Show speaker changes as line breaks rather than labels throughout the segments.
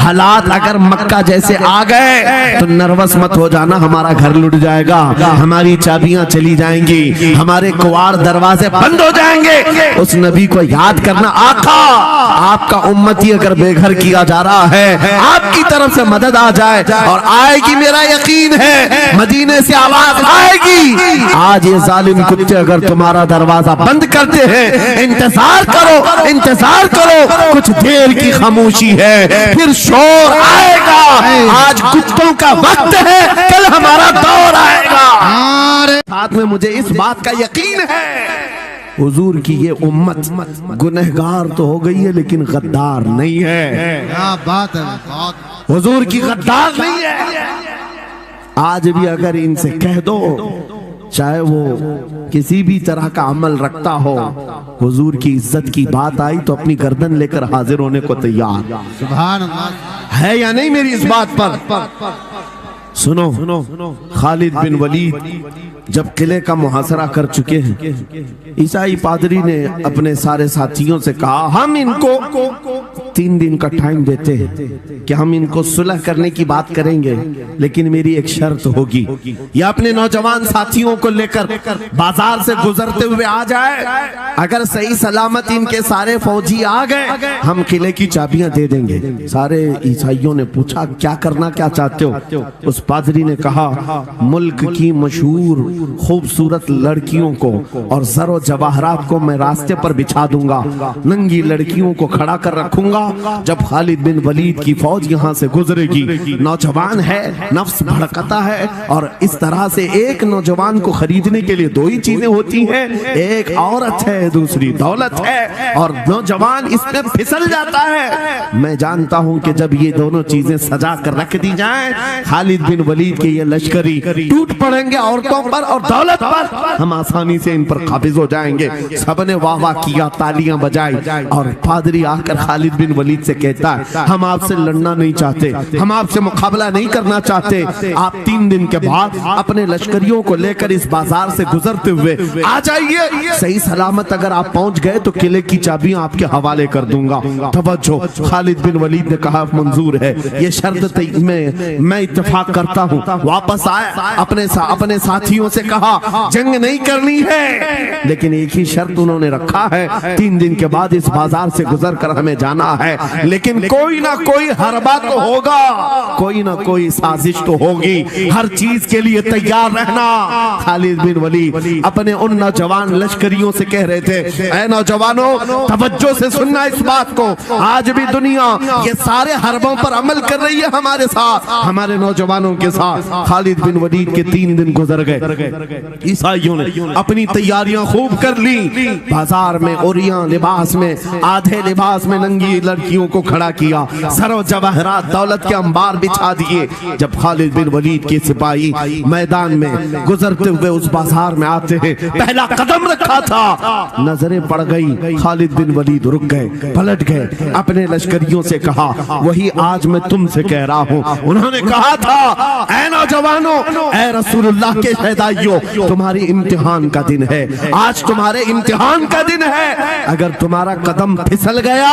हालात अगर मक्का जैसे आ गए तो नर्वस मत हो जाना, हमारा घर लुट जाएगा, हमारी चाबियां चली जाएंगी, हमारे कुवाड़ दरवाजे बंद हो जाएंगे। उस नबी को याद करना, आका आपका उम्मती अगर बेघर किया जा रहा है, आपकी तरफ से मदद आ जाए और आएगी, मेरा यकीन है मदीने से आवाज आएगी। आज ये जालिम कुत्ते अगर तुम्हारा दरवाजा बंद करते हैं, इंतजार करो, इंतजार करो, कुछ देर की खामोशी है, फिर शोर आएगा। आज कुत्तों का वक्त है, कल हमारा दौर आएगा। साथ में मुझे इस बात का यकीन है, हुजूर की ये उम्मत गुनहगार तो हो गई है लेकिन गद्दार नहीं है।
क्या बात है,
हुजूर की गद्दार नहीं है। आज भी अगर इनसे कह दो, चाहे वो किसी भी तरह का अमल रखता हो, हुजूर की इज्जत की बात आई तो अपनी गर्दन लेकर हाजिर होने को तैयार।
सुभान अल्लाह।
है या नहीं मेरी इस बात पर? सुनो, खालिद बिन वलीद जब किले का मुहासरा कर चुके हैं, ईसाई पादरी ने अपने सारे साथियों से कहा, हम इनको 3 दिन का टाइम देते हैं कि हम इनको सुलह करने की बात करेंगे, लेकिन मेरी एक शर्त होगी। या अपने नौजवान साथियों को लेकर बाजार से गुजरते हुए आ जाए, अगर सही सलामत इनके सारे फौजी आ गए, हम किले की चाबियां दे देंगे। सारे ईसाइयों ने पूछा, क्या करना, क्या चाहते हो? उस पादरी ने कहा, मुल्क की मशहूर खूबसूरत लड़कियों को और ज़रो जवाहरात को मैं रास्ते पर बिछा दूंगा, नंगी लड़कियों को खड़ा कर रखूंगा। जब खालिद बिन वलीद की फौज यहाँ से गुजरेगी, नौजवान है, नफ्स भड़कता है, और इस तरह से एक नौजवान को खरीदने के लिए 2 ही चीजें होती हैं, एक औरत है, दूसरी दौलत है, और नौजवान इसमें फिसल जाता है। मैं जानता हूं कि जब ये दोनों चीजें सजा कर रख दी जाएं, खालिद बिन वलीद के ये लश्करी टूट पड़ेंगे औरतों पर और दौलत पर, हम आसानी से इन पर काबिज हो जाएंगे। सबने वाह वाह किया, तालियां बजाई, और पादरी आकर खालिद बिन वलीद से कहता है, हम आपसे लड़ना नहीं चाहते, हम आपसे मुकाबला नहीं करना चाहते। आप 3 दिन के बाद अपने लश्करियों को लेकर इस बाजार से गुजरते हुए आ जाइए, सही सलामत अगर आप पहुंच गए तो किले की चाबियां आपके हवाले कर दूंगा। तवज्जो, खालिद बिन वलीद ने कहा, मंजूर है, ये शर्त मैं इत्तेफाक करता हूँ। वापस आए, अपने साथियों से कहा, जंग नहीं करनी है, लेकिन एक ही शर्त उन्होंने रखा है, 3 दिन के बाद इस बाजार से गुजर कर हमें जाना है, लेकिन कोई ना कोई हरबा तो होगा, कोई ना कोई साजिश तो होगी, हर चीज के लिए तैयार रहना। खालिद बिन वलीद अपने उन नौजवान लश्करियों से कह रहे थे, ऐ नौजवानों, तवज्जो से सुनना इस बात को, आज भी दुनिया ये सारे हरबों पर अमल कर रही है हमारे साथ, हमारे नौजवानों के साथ। खालिद बिन वलीद के 3 दिन गुजर गए, ईसाइयों ने अपनी तैयारियां खूब कर ली, बाजार में ओरियां लिबास में, आधे लिबास में नंगी लड़कियों को खड़ा किया, सरो जवाहरात दौलत के अंबार बिछा दिए। जब खालिद बिन वलीद के सिपाही मैदान में गुजरते हुए उस बाजार में आते हैं, पहला कदम रखा था, नजरें पड़ गई, खालिद बिन वलीद रुक गए, पलट गए, अपने लश्करियों से कहा, वही आज मैं तुमसे कह रहा हूं। उन्होंने कहा था, ऐ नौजवानों, ऐ रसूलुल्लाह के शहदाइयों, तुम्हारी इम्तिहान का दिन है, आज तुम्हारे इम्तिहान का दिन है। अगर तुम्हारा कदम फिसल गया,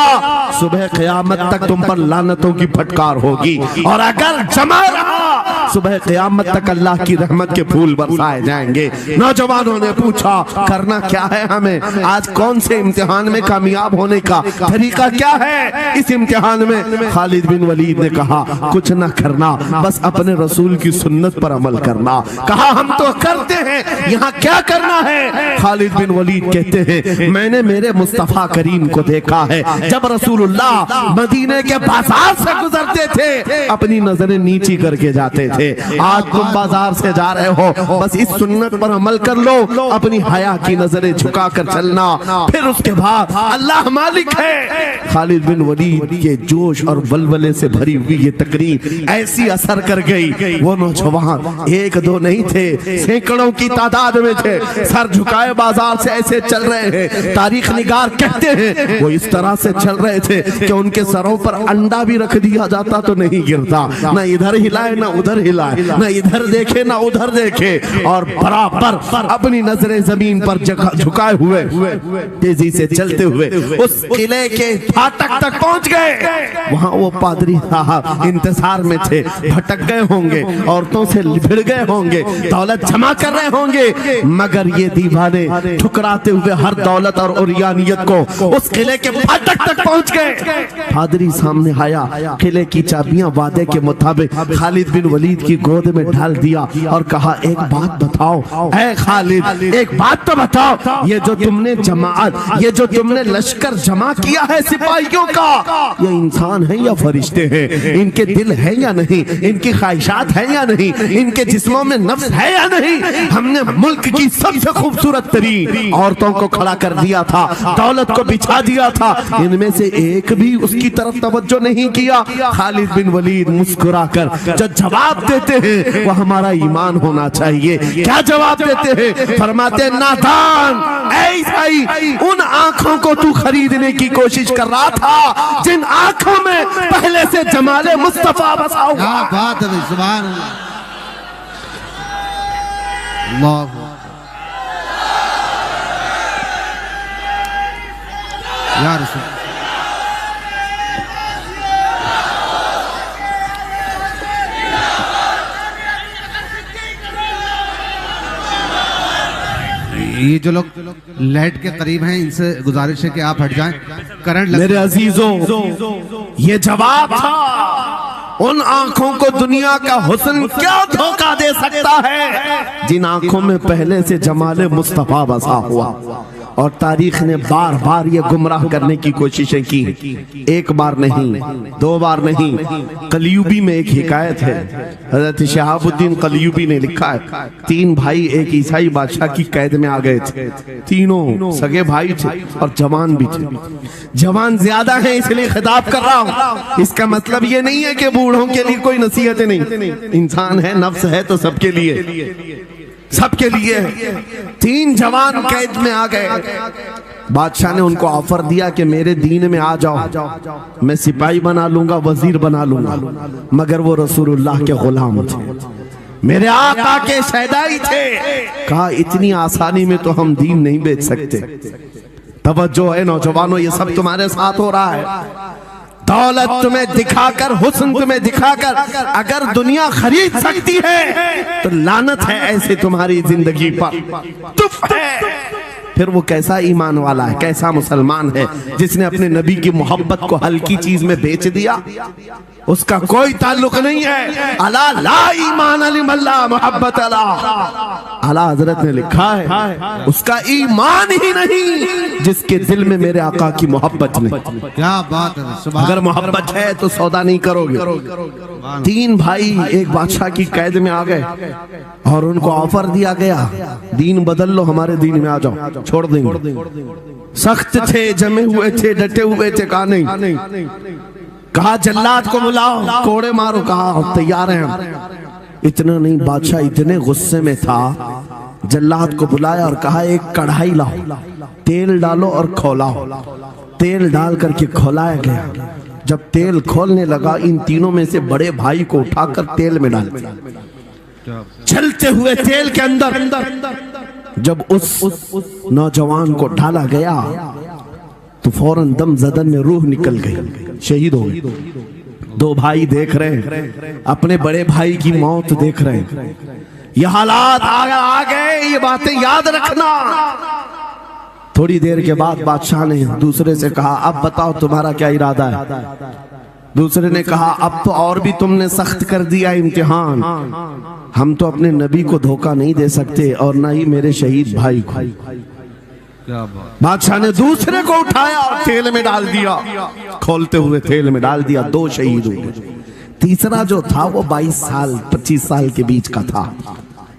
सुबह क़यामत तक तुम पर लानतों की फटकार होगी, और अगर जमा रहा, सुबह क़यामत तक अल्लाह की रहमत के फूल बरसाए जाएंगे। नौजवानों ने पूछा, करना क्या है हमें, आज कौन से इम्तिहान में कामयाब होने का तरीका क्या है इस इम्तिहान में? खालिद बिन वलीद ने कहा, कुछ ना करना, बस अपने रसूल की सुन्नत पर अमल करना। कहा, हम तो करते हैं, यहाँ क्या करना है? खालिद बिन वलीद कहते हैं, मैंने मेरे मुस्तफा करीम को देखा है, जब रसूलुल्लाह मदीने के बाजार से गुजरते थे, अपनी नजरें नीची करके जाते थे। आज तुम बाजार से जा रहे हो, बस इस सुन्नत पर अमल कर लो, अपनी हया की नजरें झुका कर चलना, फिर उसके बाद अल्लाह मालिक है। खालिद बिन वलीद के जोश और वलवले से भरी हुई ये तकरीर ऐसी असर कर गई, वो नौजवान 1-2 नहीं थे, सैकड़ों की तादाद में थे, सर झुकाए बाजार से ऐसे चल रहे हैं। तारीख निगार कहते हैं वो इस तरह से चल रहे थे कि उनके सरों पर अंडा भी रख दिया जाता तो नहीं गिरता, ना इधर हिलाए ना उधर हिलाए, ना इधर देखे ना उधर देखे, और बराबर अपनी नजरें जमीन पर झुकाए हुए तेजी से चलते हुए उस किले के फाटक तक पहुंच गए। वहां वो पादरी साहब इंतजार में थे, भटक गए होंगे, औरतों से भिड़ गए होंगे, दौलत जमा कर रहे होंगे, मगर ये दीवाने ठुकराते हुए हर दौलत और उरियानियत को उस किले के फाटक तक पहुंच गए। पादरी सामने आया, किले की चाबियां वादे के मुताबिक खालिद बिन वलीद की गोद में डाल दिया और कहा, एक बात बताओ ऐ खालिद, एक बात तो बताओ, ये जो तुमने जमात, ये जो तुमने लश्कर जमा किया है सिपाहियों का, ये इंसान है या फरिश्ते हैं? इनके दिल है या नहीं? इनकी ख्वाहिशात है या नहीं? इनके जिस्मों में नफ्स है या नहीं? हमने मुल्क की सबसे खूबसूरत तरीन औरतों को खड़ा कर दिया था, दौलत को बिछा दिया था, इनमें से एक भी उसकी तरफ तवज्जो नहीं किया। खालिद बिन वलीद मुस्कुराकर जो जवाब देते हैं वो हमारा ईमान होना चाहिए। क्या जवाब देते हैं? फरमाते, नादान, ऐसी उन आंखों को तू खरीदने की कोशिश कर रहा था जिन आंखों में पहले से जमाले मुस्तफा बसा हुआ।
क्या बात है, सुभान अल्लाह। या रसूल, ये जो लोग लाइट के करीब हैं, इनसे गुजारिश है कि आप हट जाएं, करंट लग।
मेरे अजीजों, ये जवाब था उन आंखों को दुनिया का हुस्न क्या धोखा दे सकता है जिन आंखों में पहले से जमाले मुस्तफा बसा हुआ। और तारीख ने बार बार ये गुमराह करने की कोशिशें की, एक बार नहीं, दो बार नहीं। कलयुबी में एक हिकायत है, हजरत शहाबुद्दीन कलयुबी ने लिखा है, 3 भाई एक ईसाई बादशाह की कैद में आ गए थे। तीनों सगे भाई थे और जवान भी थे। जवान ज्यादा है इसलिए खिताब कर रहा हूं, इसका मतलब ये नहीं है कि बूढ़ों के लिए कोई नसीहतें नहीं। इंसान है, नफ्स है, तो सबके लिए, सबके लिए। 3 जवान कैद में आ गए। बादशाह ने उनको ऑफर दिया कि मेरे दीन में आ जाओ, मैं सिपाही बना लूंगा, वजीर बना लूंगा, मगर वो रसूलुल्लाह के गुलाम थे, मेरे आका के शहदाई थे। कहा, इतनी आसानी में तो हम दीन नहीं बेच सकते। तवज्जो है नौजवानों, ये सब तुम्हारे साथ हो रहा है। दौलत तुम्हें दिखाकर, हुस्न तुम्हें दिखाकर अगर दुनिया खरीद सकती है तो लानत है ऐसे तुम्हारी जिंदगी पर। तुफ है। फिर वो कैसा ईमान वाला है, कैसा मुसलमान है जिसने अपने नबी की मोहब्बत को हल्की चीज में बेच दिया? उसका कोई ताल्लुक नहीं है। अला ला ईमान लिमल्ला मोहब्बत अला। आला हजरत ने लिखा है, उसका ईमान ही नहीं जिसके दिल में मेरे आका की मोहब्बत नहीं।
क्या बात है।
अगर मोहब्बत है तो सौदा नहीं करोगे। 3 भाई एक बादशाह की कैद में आ गए और उनको ऑफर दिया गया, दीन बदल लो, हमारे दीन में आ जाओ, छोड़ देंगे। सख्त थे, जमे हुए थे, डटे हुए थे। कहा नहीं, कहा जल्लाद को बुलाओ, कोड़े मारो। कहा तैयार हैं हम। इतना नहीं, बादशाह इतने गुस्से में था, जल्लाद को बुलाया और कहा एक कढ़ाई लाओ, तेल डालो और खौलाओ। तेल डाल करके खौलाया गया। जब तेल खोलने लगा, इन तीनों में से बड़े भाई को उठाकर तेल में डाल दिया। चलते हुए तेल के अंदर जब उस नौजवान को डाला गया तो फौरन दम जदन में रूह निकल गई, शहीद हो गए। 2 भाई देख रहे हैं, अपने बड़े भाई की मौत देख रहे हैं। ये हालात आ गए, ये बातें याद रखना। थोड़ी देर के बाद बादशाह ने दूसरे से कहा, अब बताओ तुम्हारा क्या इरादा है? दूसरे ने कहा, अब तो और भी तुमने सख्त कर दिया इम्तिहान, हम तो अपने नबी को धोखा नहीं दे सकते और ना ही मेरे शहीद भाई को। बादशाह ने दूसरे को उठाया और तेल में डाल दिया। खोलते हुए तेल में डाल दिया, 2 शहीद हुए। तीसरा जो था वो 22 साल 25 साल के बीच का था।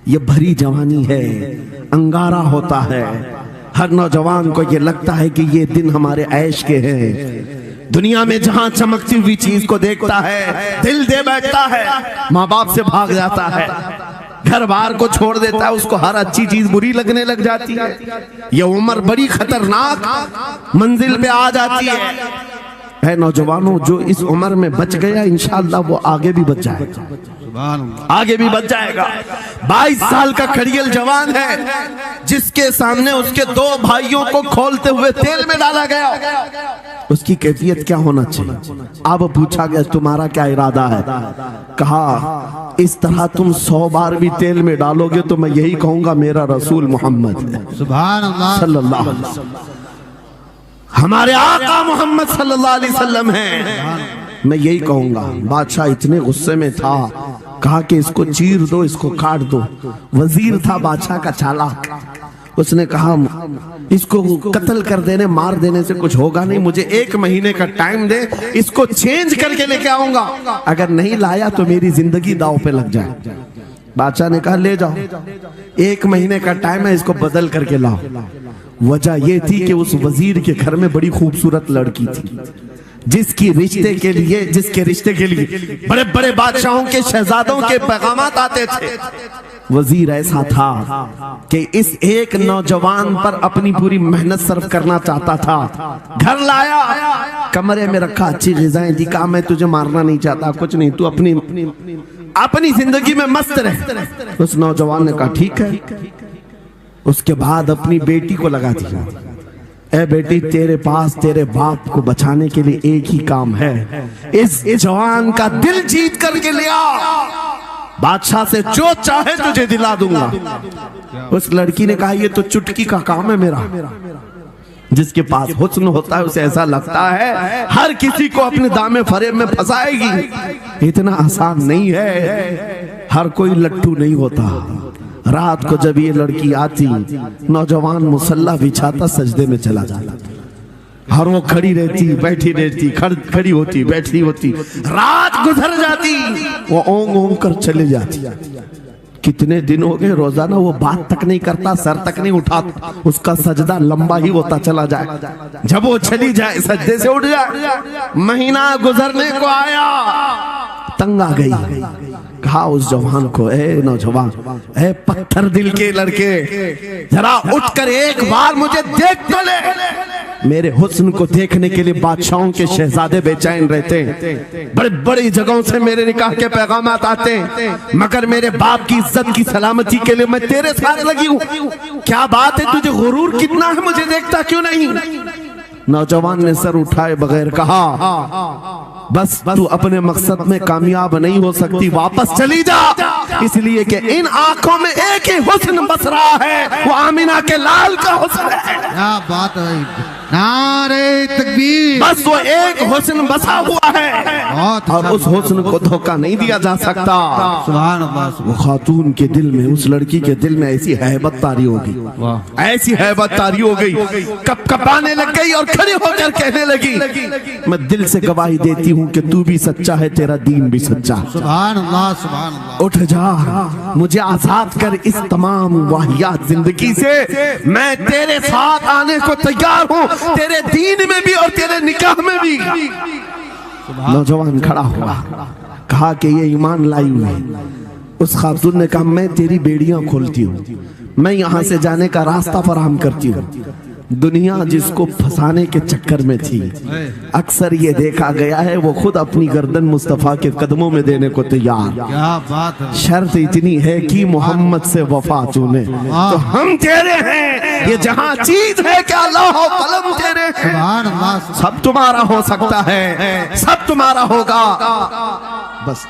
ये भरी जवानी है, अंगारा होता है। हर नौजवान को ये लगता है कि ये दिन हमारे ऐश के हैं। दुनिया में जहां चमकती हुई चीज को देखता है, दिल दे बैठता है, माँ बाप से भाग जाता है, घर बार को छोड़ देता है, उसको हर अच्छी चीज बुरी लगने लग जाती है। यह उम्र बड़ी खतरनाक मंजिल पे आ जाती है। है नौजवानों, जो इस उम्र में बच गया इंशाअल्लाह वो आगे भी बच जाएगा, आगे भी बच जाएगा। 22 साल का खड़ियल जवान है जिसके सामने उसके 2 भाइयों को खोलते हुए तेल में डाला गया। उसकी कैफियत क्या होना चाहिए? अब पूछा गया तुम्हारा क्या इरादा है? कहा इस तरह तुम 100 बार भी तेल में डालोगे तो मैं यही कहूंगा मेरा रसूल मोहम्मद है,
सुभान अल्लाह,
सल्लल्लाहु अलैहि वसल्लम, हमारे आका मोहम्मद सल्लल्लाहु अलैहि वसल्लम है, मैं यही कहूंगा। बादशाह इतने गुस्से में था, कहा कि इसको चीर दो, इसको काट दो। वजीर था बादशाह का चालाक, उसने कहा इसको कत्ल कर देने, मार देने से कुछ होगा नहीं, मुझे 1 महीने का टाइम दे, इसको चेंज करके लेके आऊंगा, अगर नहीं लाया तो मेरी जिंदगी दांव पे लग जाए। बादशाह ने कहा ले जाओ, 1 महीने का टाइम है, इसको बदल करके लाओ। वजह यह थी कि उस वजीर के घर में बड़ी खूबसूरत लड़की थी जिसके रिश्ते के लिए बड़े बड़े बादशाहों के शहजादों के पैगामात आते थे। वजीर ऐसा था कि इस एक नौजवान पर अपनी पूरी मेहनत सर्व करना चाहता था। घर लाया, कमरे में रखा, अच्छी ग़िज़ाएं दी, कहा मैं तुझे मारना नहीं चाहता, कुछ नहीं, तू अपनी जिंदगी में मस्त रह। उस नौजवान ने कहा ठीक है। उसके बाद अपनी बेटी को लगा दिया, ए बेटी तेरे पास तेरे बाप को बचाने के लिए एक ही काम है, इस जवान का दिल जीत करके ले आ, बादशाह से जो चाहे तुझे दिला दूंगा। उस लड़की ने कहा ये तो चुटकी का काम है मेरा। जिसके पास हुस्न होता है उसे ऐसा लगता है हर किसी को अपने दामे फरेब में फंसाएगी। इतना आसान नहीं है, हर कोई लट्टू नहीं होता। रात को जब ये लड़की आती, नौजवान मुसल्ला बिछाता, सजदे में चला जाता, हर वो खड़ी रहती, बैठी रहती, खड़ी होती, बैठी होती, रात गुजर जाती, वो ओंग ओंग कर चले जाती। कितने दिन हो गए, रोजाना वो बात तक नहीं करता, सर तक नहीं उठाता, उसका सजदा लंबा ही होता चला जाए। जब वो चली जाए सजदे से उठ जाए। महीना गुजरने को आया, तंग आ गई, कहा उस जवान को, ए नौजवान, ए पत्थर दिल के लड़के, जरा उठकर एक बार मुझे देख तो ले। मेरे हुस्न को देखने के लिए बादशाहों के शहजादे बेचैन रहते हैं, बड़े बड़ी जगहों से मेरे निकाह के पैगामात आते हैं, मगर मेरे बाप की इज्जत की सलामती के लिए मैं तेरे साथ लगी हूँ। क्या बात है, तुझे गुरूर कितना है, मुझे देखता क्यों नहीं? नौजवान ने सर उठाए बगैर कहा बस तू अपने मकसद में कामयाब नहीं हो सकती, वापस चली जा, इसलिए कि इन आंखों में एक ही हुस्न बस रहा है, वो आमिना के लाल का हुस्न है।
क्या बात है, नारे तकबीर,
बस वो एक हुस्न बसा हुआ है और उस हुस्न को धोखा नहीं दिया जा सकता।
सुभान अल्लाह।
वो खातून के दिल में, उस लड़की के दिल में ऐसी हैबत तारी हो गई, ऐसी हैबत तारी हो गई, कपकपाने लग गई और खड़ी होकर कहने लगी, मैं दिल से गवाही देती हूँ कि तू भी सच्चा है, तेरा दीन भी सच्चा।
सुभान अल्लाह, सुभान अल्लाह।
उठ जा, मुझे आजाद कर इस तमाम वाहियात जिंदगी से, मैं तेरे साथ आने को तैयार हूँ, तेरे दीन में भी और तेरे निकाह में भी। नौजवान खड़ा हुआ, कहा कि ये ईमान लाई हुई है। उस खातून ने कहा मैं तेरी बेड़ियां खोलती हूँ, मैं यहाँ से जाने का रास्ता फराहम करती हूँ। दुनिया जिसको फंसाने के चक्कर में थी, अक्सर ये देखा गया है वो खुद अपनी गर्दन मुस्तफा के कदमों में देने को तैयार।
क्या बात है।
शर्त इतनी है कि मोहम्मद से वफा तूने, तो हम तेरे हैं, ये जहां चीज है कि अल्लाह हो कलम तेरे हैं, सब तुम्हारा हो सकता है, सब तुम्हारा होगा। बस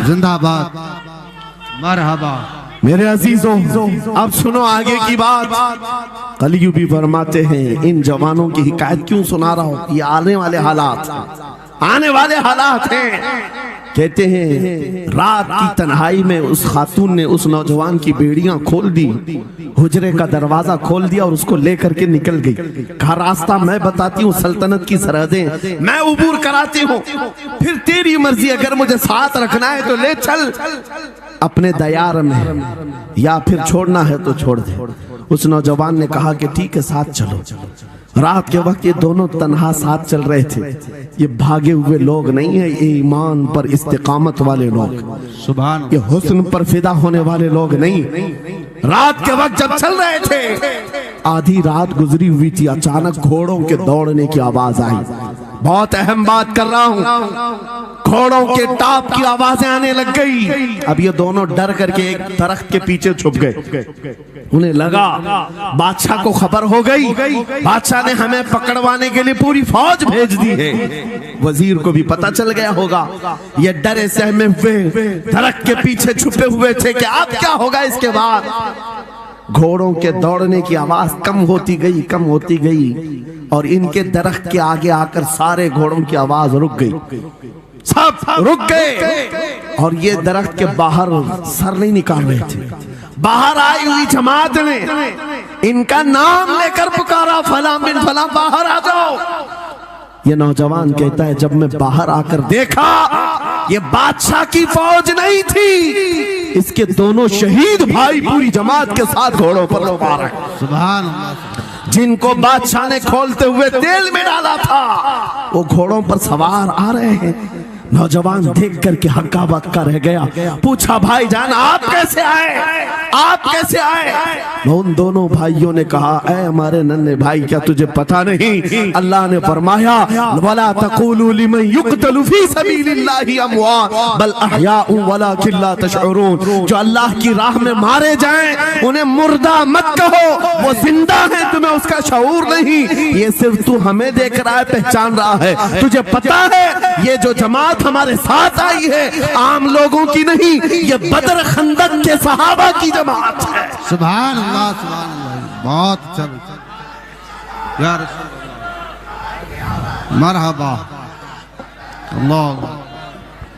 जिंदाबाद, मरहबा।
मेरे अजीजों, अब सुनो आगे की बात। कलियू भी फरमाते हैं इन जवानों की हिकायत क्यों सुना रहा हूं, ये आने वाले हालात हैं। कहते हैं रात की तन्हाई में उस खातून ने उस नौजवान की बेड़ियां खोल दी, हुजरे का दरवाजा खोल दिया और उसको लेकर के निकल गई। कहा रास्ता मैं बताती हूँ, सल्तनत की सरहदें मैं उबूर कराती हूँ, फिर तेरी मर्जी, अगर मुझे साथ रखना है तो ले चल अपने दयार में, या फिर छोड़ना है तो छोड़ दे। उस नौजवान ने कहा कि ठीक है साथ चलो। रात के वक्त ये दोनों तन्हा साथ चल रहे थे। ये भागे हुए लोग नहीं है, ये ईमान पर इस्तिकामत वाले लोग, सुभान, ये हुस्न पर फिदा होने वाले लोग नहीं। रात के वक्त जब चल रहे थे आधी रात गुजरी हुई थी, अचानक घोड़ों के दौड़ने की आवाज आई। बहुत अहम बात कर रहा हूं। घोड़ों के टाप की आवाजें आने लग गई। अब ये दोनों डर करके एक दरख्त के पीछे छुप गए। उन्हें लगा बादशाह को खबर हो गई, बादशाह ने हमें पकड़वाने के लिए पूरी फौज भेज दी है। वजीर को भी पता चल गया होगा। ये डरे सहमे हुए दरख्त के पीछे छुपे हुए थे कि अब क्या होगा इसके बाद। घोड़ों के दौड़ने की आवाज कम होती गई, कम होती गई, और इनके दरख्त के आगे आकर सारे घोड़ों की आवाज रुक गई। सब रुक गए और ये दरख्त के बाहर सर नहीं निकाल रहे थे। बाहर आई हुई जमात ने इनका नाम लेकर पुकारा, फला बिन फला बाहर आ जाओ। ये नौजवान कहता है जब मैं बाहर आकर देखा ये बादशाह की फौज नहीं थी, इसके दोनों शहीद भाई पूरी जमात के साथ घोड़ों पर सवार हैं।
सुभान अल्लाह।
जिनको बादशाह ने खोलते हुए तेल में डाला था वो घोड़ों पर सवार आ रहे हैं। नौजवान देख करके हक्का बक्का रह गया। पूछा भाईजान आप कैसे आए, आप कैसे आए। उन दोनों भाइयों ने कहा ऐ हमारे नन्हे भाई क्या तुझे पता नहीं, अल्लाह ने फरमाया वला तक़ूलू लिमन युक़तलु फी सबीलिल्लाहि अमवात बल अहयाउ वलाकिन ला तशऊरून। जो अल्लाह की राह में मारे जाएं उन्हें मुर्दा मत कहो, वो जिंदा है, तुम्हें उसका शऊर नहीं। ये सिर्फ तू हमें देख रहा है, पहचान रहा है। तुझे पता है ये जो जमात हमारे साथ आई है आम लोगों की नहीं, ये बदर खंदक के सहाबा की जमात है।
सुभान अल्लाह, सुभान अल्लाह। बहुत अच्छा या रसूल अल्लाह, मरहबा। अल्लाह।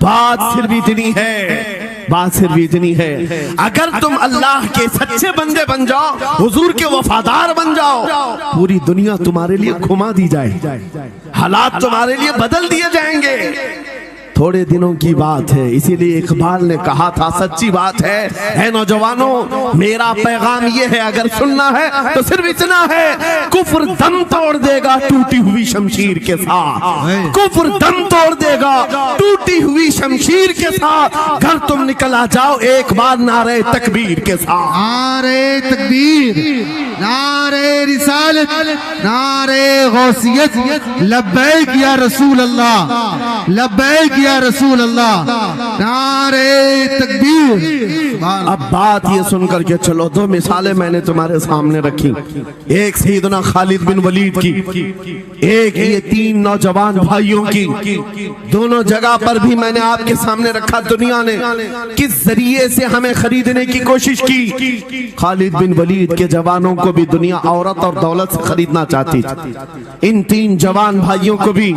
बात सिर्फ इतनी है, बात सिर्फ इतनी है, अगर तुम अल्लाह के सच्चे बंदे बन जाओ, हुजूर के वफादार बन जाओ, पूरी दुनिया तुम्हारे लिए घुमा दी जाए, हालात तुम्हारे लिए बदल दिए जाएंगे। थोड़े दिनों की बात है, इसीलिए इकबाल ने कहा था सच्ची बात है नौजवानों मेरा पैगाम ये है, अगर सुनना है तो सिर्फ इतना है, कुफ्र दम तोड़ देगा टूटी हुई शमशीर के साथ। कुफ्र दम तोड़ देगा टूटी हुई शमशीर के साथ। घर तुम निकल आ जाओ एक बार नारे तकबीर के साथ।
नारे तकबीर, नारे रिसालत, नारे गौसियत, लब्बैक या रसूल अल्लाह, लब्बैक या रसूल अल्लाह, नारे तकबीर।
अब बात ये सुनकर के चलो, दो मिसालें मैंने तुम्हारे सामने रखी, एक सैयदना खालिद बिन वलीद की, एक ये तीन नौजवान भाइयों की। दोनों जगह पर भी मैंने आपके सामने रखा दुनिया ने किस जरिए से हमें खरीदने की कोशिश की। खालिद बिन वलीद के जवानों को भी दुनिया औरत और दौलत से खरीदना चाहती थी, इन तीन जवान भाइयों को भी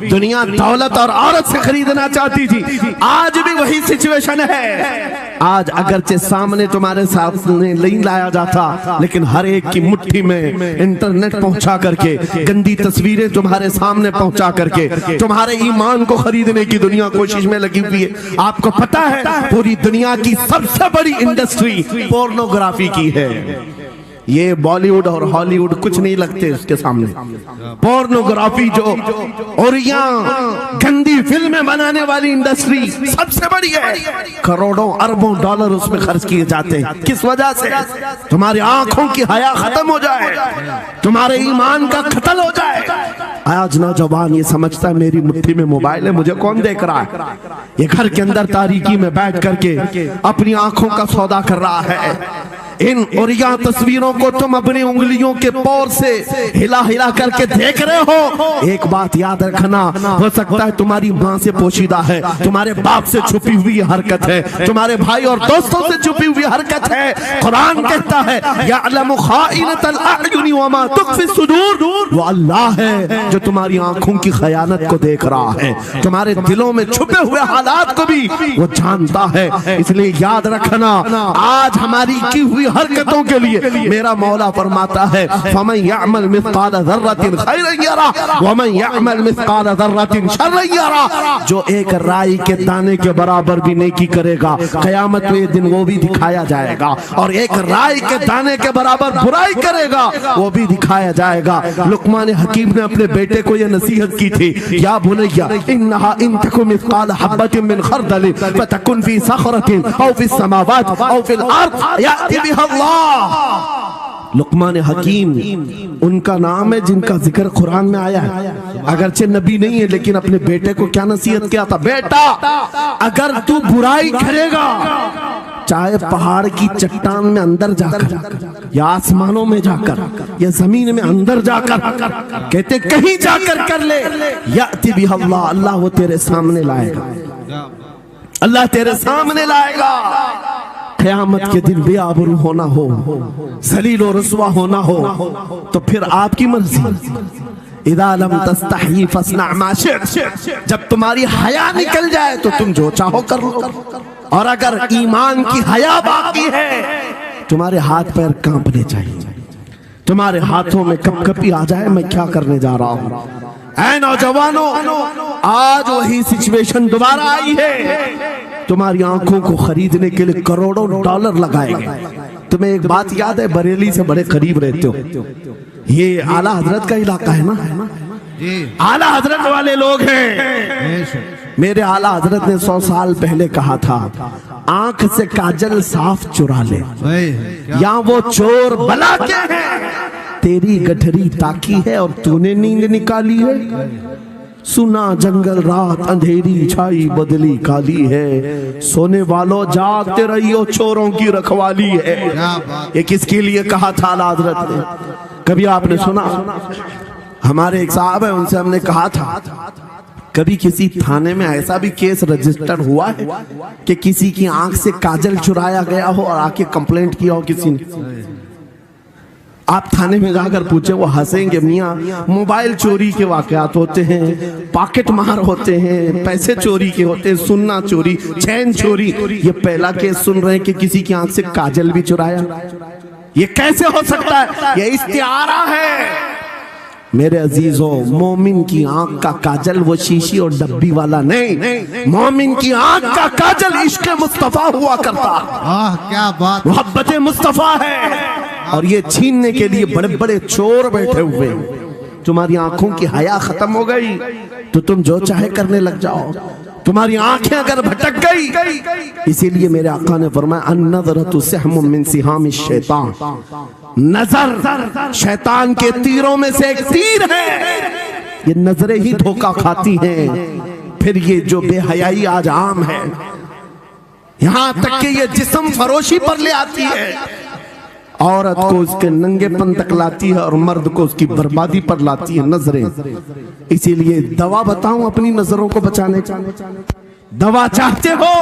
दुनिया दौलत और औरत से खरीदना चाहती थी। आज भी वही सिचुएशन है। आज अगरचे सामने तुम्हारे सामने नहीं लाया जाता, लेकिन हर एक की मुट्ठी में इंटरनेट पहुंचा करके, गंदी तस्वीरें तुम्हारे सामने पहुंचा करके तुम्हारे ईमान को खरीदने की दुनिया कोशिश में लगी हुई है। आपको पता है पूरी दुनिया की सबसे बड़ी इंडस्ट्री पोर्नोग्राफी की है। ये बॉलीवुड और हॉलीवुड कुछ नहीं लगते उसके सामने। पोर्नोग्राफी जो और यहाँ गंदी फिल्में बनाने वाली इंडस्ट्री सबसे बड़ी है। करोड़ों अरबों डॉलर उसमें खर्च किए जाते हैं। किस वजह से? तुम्हारी आंखों की हया खत्म हो जाए, तुम्हारे ईमान का कत्ल हो जाए। आज नौजवान ये समझता है मेरी मुट्ठी में मोबाइल है, मुझे कौन देख रहा है। ये घर के अंदर तारीकी में बैठ करके अपनी आंखों का सौदा कर रहा है। इन और यहाँ तस्वीरों को तुम अपनी उंगलियों के पोर से हिला हिला करके देख रहे हो। एक बात याद रखना, हो सकता है तुम्हारी माँ से पोशीदा है, तुम्हारे बाप से छुपी हुई हरकत है, तुम्हारे भाई और दोस्तों से छुपी हुई हरकत है। कुरान कहता है यअलमु खाइनतल अयुनि वमा तुख्फी सुदूर, वो अल्लाह है जो तुम्हारी आंखों की खयानत को देख रहा है, तुम्हारे दिलों में छुपे हुए हालात को भी वो जानता है। इसलिए याद रखना, आज हमारी की हुई हरकतों के लिए मेरा मौला फरमाता है फमन यअमल मिस्काल ज़र्रतिन खैरन यरा वमन यअमल मिस्काल ज़र्रतिन शर्रन यरा। जो एक राई के दाने के बराबर भी नेकी करेगा क़यामत में दिन वो भी दिखाया जाएगा, और एक राई के दाने के बराबर बुराई करेगा वो भी दिखाया जाएगा। लुक़मान हकीम ने अपने बेटे को ये नसीहत की थी, या बुनय्या इन्नहा इन तकु मिस्काल हब्बतिन मिन खरदल फतकुन फी सखरतिन औ फिस समावात औ फिल अर्द याति बिहा अल्लाह। लुकमान हकीम उनका नाम है जिनका जिक्र कुरान में आया है। अगरचे नबी नहीं है लेकिन अपने बेटे को क्या नसीहत किया था, बेटा अगर तू बुराई करेगा चाहे पहाड़ की चट्टान में अंदर जाकर या आसमानों में जाकर या जमीन में अंदर जाकर, कहते कहीं जाकर कर ले, याति भी अल्लाह, अल्लाह वो तेरे सामने लाएगा, अल्लाह तेरे सामने लाएगा। क़यामत के दिन बेआबरू होना हो, जलील और रसवा होना हो तो फिर आपकी मर्जी। इदा लम तस्तही फस्ना मा शि'त, जब तुम्हारी हया निकल जाए तो तुम जो चाहो कर लो, और अगर ईमान की हया बाकी है तुम्हारे हाथ पैर कांपने चाहिए, तुम्हारे हाथों में कपकपी आ जाए मैं क्या करने जा रहा हूं। ऐ नौजवानों, आज वही सिचुएशन दोबारा आई है। तुम्हारी आंखों को खरीदने के लिए करोड़ों डॉलर लगाए गए। तुम्हें एक बात याद है, बरेली से बड़े करीब रहते हो, ये आला हजरत का इलाका है ना, आला हजरत वाले लोग हैं। मेरे आला हजरत ने 100 साल पहले कहा था, आंख से काजल साफ चुरा ले, या वो चोर बला के हैं, तेरी गठरी ताकी है और तूने नींद निकाली है। सुना जंगल रात अंधेरी छाई बदली काली है, सोने वालों जागते रहियो चोरों की रखवाली है। ये किसके लिए कहा था आला हजरत ने? कभी आपने सुना? हमारे एक साहब है, उनसे हमने कहा था कभी किसी थाने में ऐसा भी केस रजिस्टर हुआ है कि किसी की आंख से काजल चुराया गया हो और आके कंप्लेंट किया हो किसी ने? आप थाने में जाकर पूछे, वो हंसेंगे। मियाँ मोबाइल चोरी के वाकयात होते हैं, पॉकेट मार होते हैं, पैसे चोरी के होते हैं, सुन्ना चोरी, चैन चोरी। ये पहला केस सुन रहे हैं कि किसी की आंख से काजल भी चुराया। ये कैसे हो सकता है? ये इस्तिआरा है। मेरे अजीजों, मोमिन की आंख का काजल वो शीशी और डब्बी वाला नहीं, मोमिन की आंख का काजल इश्क मुस्तफा हुआ करता।
क्या बात,
मोहब्बत मुस्तफा है। और ये छीनने के लिए बड़े बड़े चोर बैठे हुए। तुम्हारी आंखों की हया खत्म हो गई तो तुम जो चाहे करने लग जाओ। तुम्हारी आंखें अगर भटक गई, इसीलिए मेरे आका ने फरमाया, अन्नज़रतु सहमुम मिन सिहामिश शैतान, नजर शैतान के तीरों में से एक तीर है। ये नजरें ही धोखा खाती हैं। फिर ये जो बेहयाई आज आम है, यहां तक कि ये जिस्म फरोशी पर ले आती है। औरत को उसके नंगेपन तक लाती है और मर्द को उसकी बर्बादी पर लाती है नजरें। इसीलिए दवा बताऊं अपनी नजरों को बचाने का? दवा चाहते हो?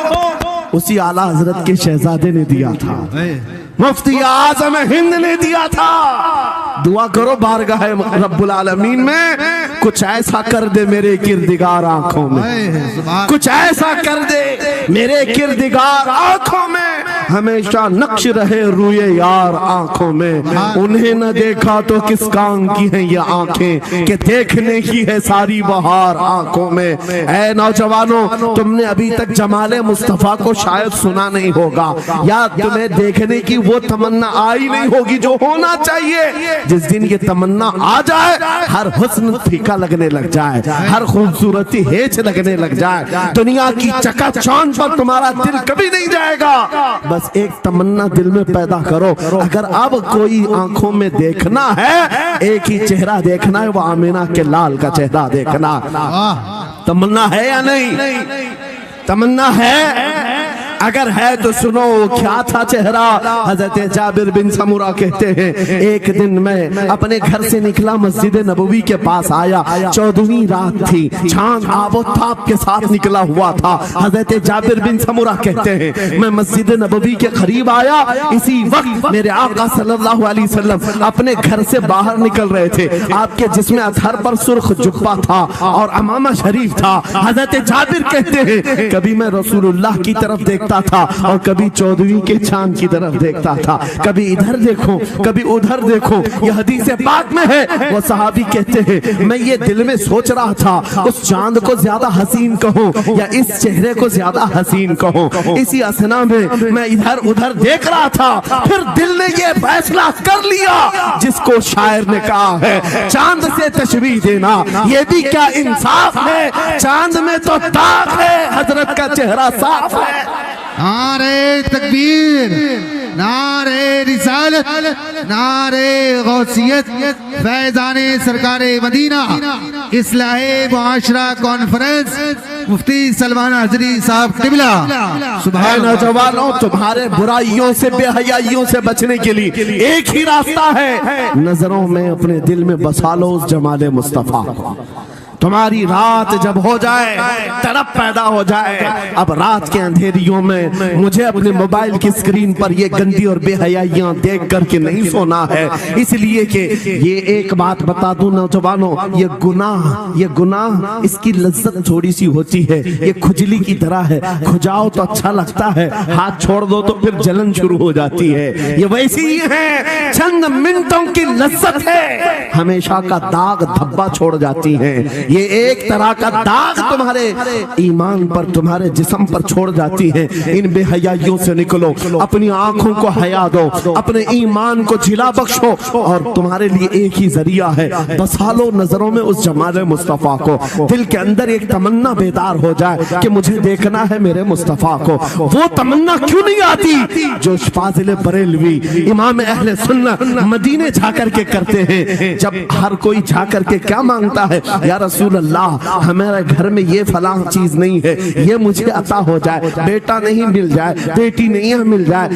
उसी आला हजरत के शहजादे ने दिया था, मुफ्ती आजम हिंद ने दिया था। दुआ करो बारगाह रब्बुल आलमीन में कुछ ऐसा कर दे मेरे किरदिगार आंखों में, कुछ ऐसा कर दे मेरे किरदिगार आंखों में, हमेशा नक्श रहे रूए यार आंखों में। उन्हें न देखा तो किस काम की है ये आंखें कि देखने की है सारी बहार आंखों में। ऐ नौजवानों, तुमने अभी तक जमाले मुस्तफा को शायद सुना नहीं होगा, या तुम्हें देखने की वो तमन्ना आई नहीं होगी जो होना चाहिए। जिस दिन ये तमन्ना आ जाए, हर हुस्न फीका लगने लग जाए, हर खूबसूरती हेच लगने लग जाए, दुनिया की चकाचौंध पर तुम्हारा दिल कभी नहीं जाएगा। बस एक तमन्ना दिल में पैदा करो, अगर अब कोई आंखों में देखना है, एक ही चेहरा देखना है, वो आमिना के लाल का चेहरा देखना। तमन्ना है या नहीं? तमन्ना है? अगर है तो सुनो क्या था चेहरा। हजरत जाबिर बिन समुरा कहते हैं, एक दिन मैं अपने घर से निकला, मस्जिद नबवी के पास आया, 14वीं रात थी, चांद आबोताब के साथ निकला हुआ था। हजरत जाबिर बिन समुरा कहते हैं, मैं मस्जिद नबवी के करीब आया, इसी वक्त मेरे आका सल्लल्लाहु अलैहि वसल्लम अपने घर से बाहर निकल रहे थे। आपके जिस्म अतहर पर सुर्ख जुब्बा था और अमामा शरीफ था। हजरत जाबिर कहते हैं, कभी मैं रसूलुल्लाह की तरफ देखता था और कभी 14वीं के चांद की तरफ देखता था, कभी इधर देखो कभी उधर देखो। यह हदीस पाक में है। वो सहाबी कहते हैं, मैं ये दिल में सोच रहा था, उस चांद को ज्यादा हसीन कहूं या इस चेहरे को ज्यादा हसीन कहूं। इसी असना में मैं इधर उधर देख रहा था, फिर दिल ने ये फैसला कर लिया जिसको शायर ने कहा है, चांद से तशबीह देना ये भी क्या इंसाफ है। चांद में तो दाग है, हजरत का चेहरा साफ है।
नारे तकबीर, नारे रिसालत, नारे गौसियत, फैज़ाने सरकारे मदीना, इस्लाहे मुआशरा कॉन्फ्रेंस, मुफ्ती सलमान हजरी साहब किबला।
सुभान नौजवानों, तुम्हारे बुराइयों से बेहयाइयों से बचने के लिए एक ही रास्ता है, नजरों में अपने दिल में बसा लो उस जमाले मुस्तफा को। तुम्हारी रात जब हो जाए, तड़प पैदा हो जाए, अब रात के अंधेरियों में मुझे अपने मोबाइल की स्क्रीन पर ये गंदी और बेहयाइयां देख करके नहीं सोना है। इसलिए कि ये एक बात बता दूं नौजवानों, ये गुनाह इसकी लज्जत थोड़ी सी होती है, ये खुजली की तरह है। खुजाओ तो अच्छा लगता है, हाथ छोड़ दो तो फिर जलन शुरू हो जाती है। ये वैसी ही है, चंद मिनटों की लज्जत है, हमेशा का दाग धब्बा छोड़ जाती है। ये एक तरह का दाग तुम्हारे ईमान पर, तुम्हारे जिस्म पर छोड़ जाती है। इन बेहयाइयों से निकलो, अपनी आंखों को हया दो, अपने ईमान को जिला बख्शो, और तुम्हारे लिए एक ही जरिया है, बसा लो नजरों में उस जमाले मुस्तफा को। दिल के अंदर एक तमन्ना बेदार हो जाए कि मुझे देखना है मेरे मुस्तफा को। वो तमन्ना क्यों नहीं आती जो फाजिल बरेलवी इमाम अहले सुन्नत मदीने जाकर के करते हैं। जब हर कोई जाकर के क्या मांगता है, या रसूल अल्लाह, हमारे घर में ये फलां चीज नहीं है, ये मुझे अता हो जाए, बेटा नहीं मिल जाए, बेटी नहीं मिल जाए,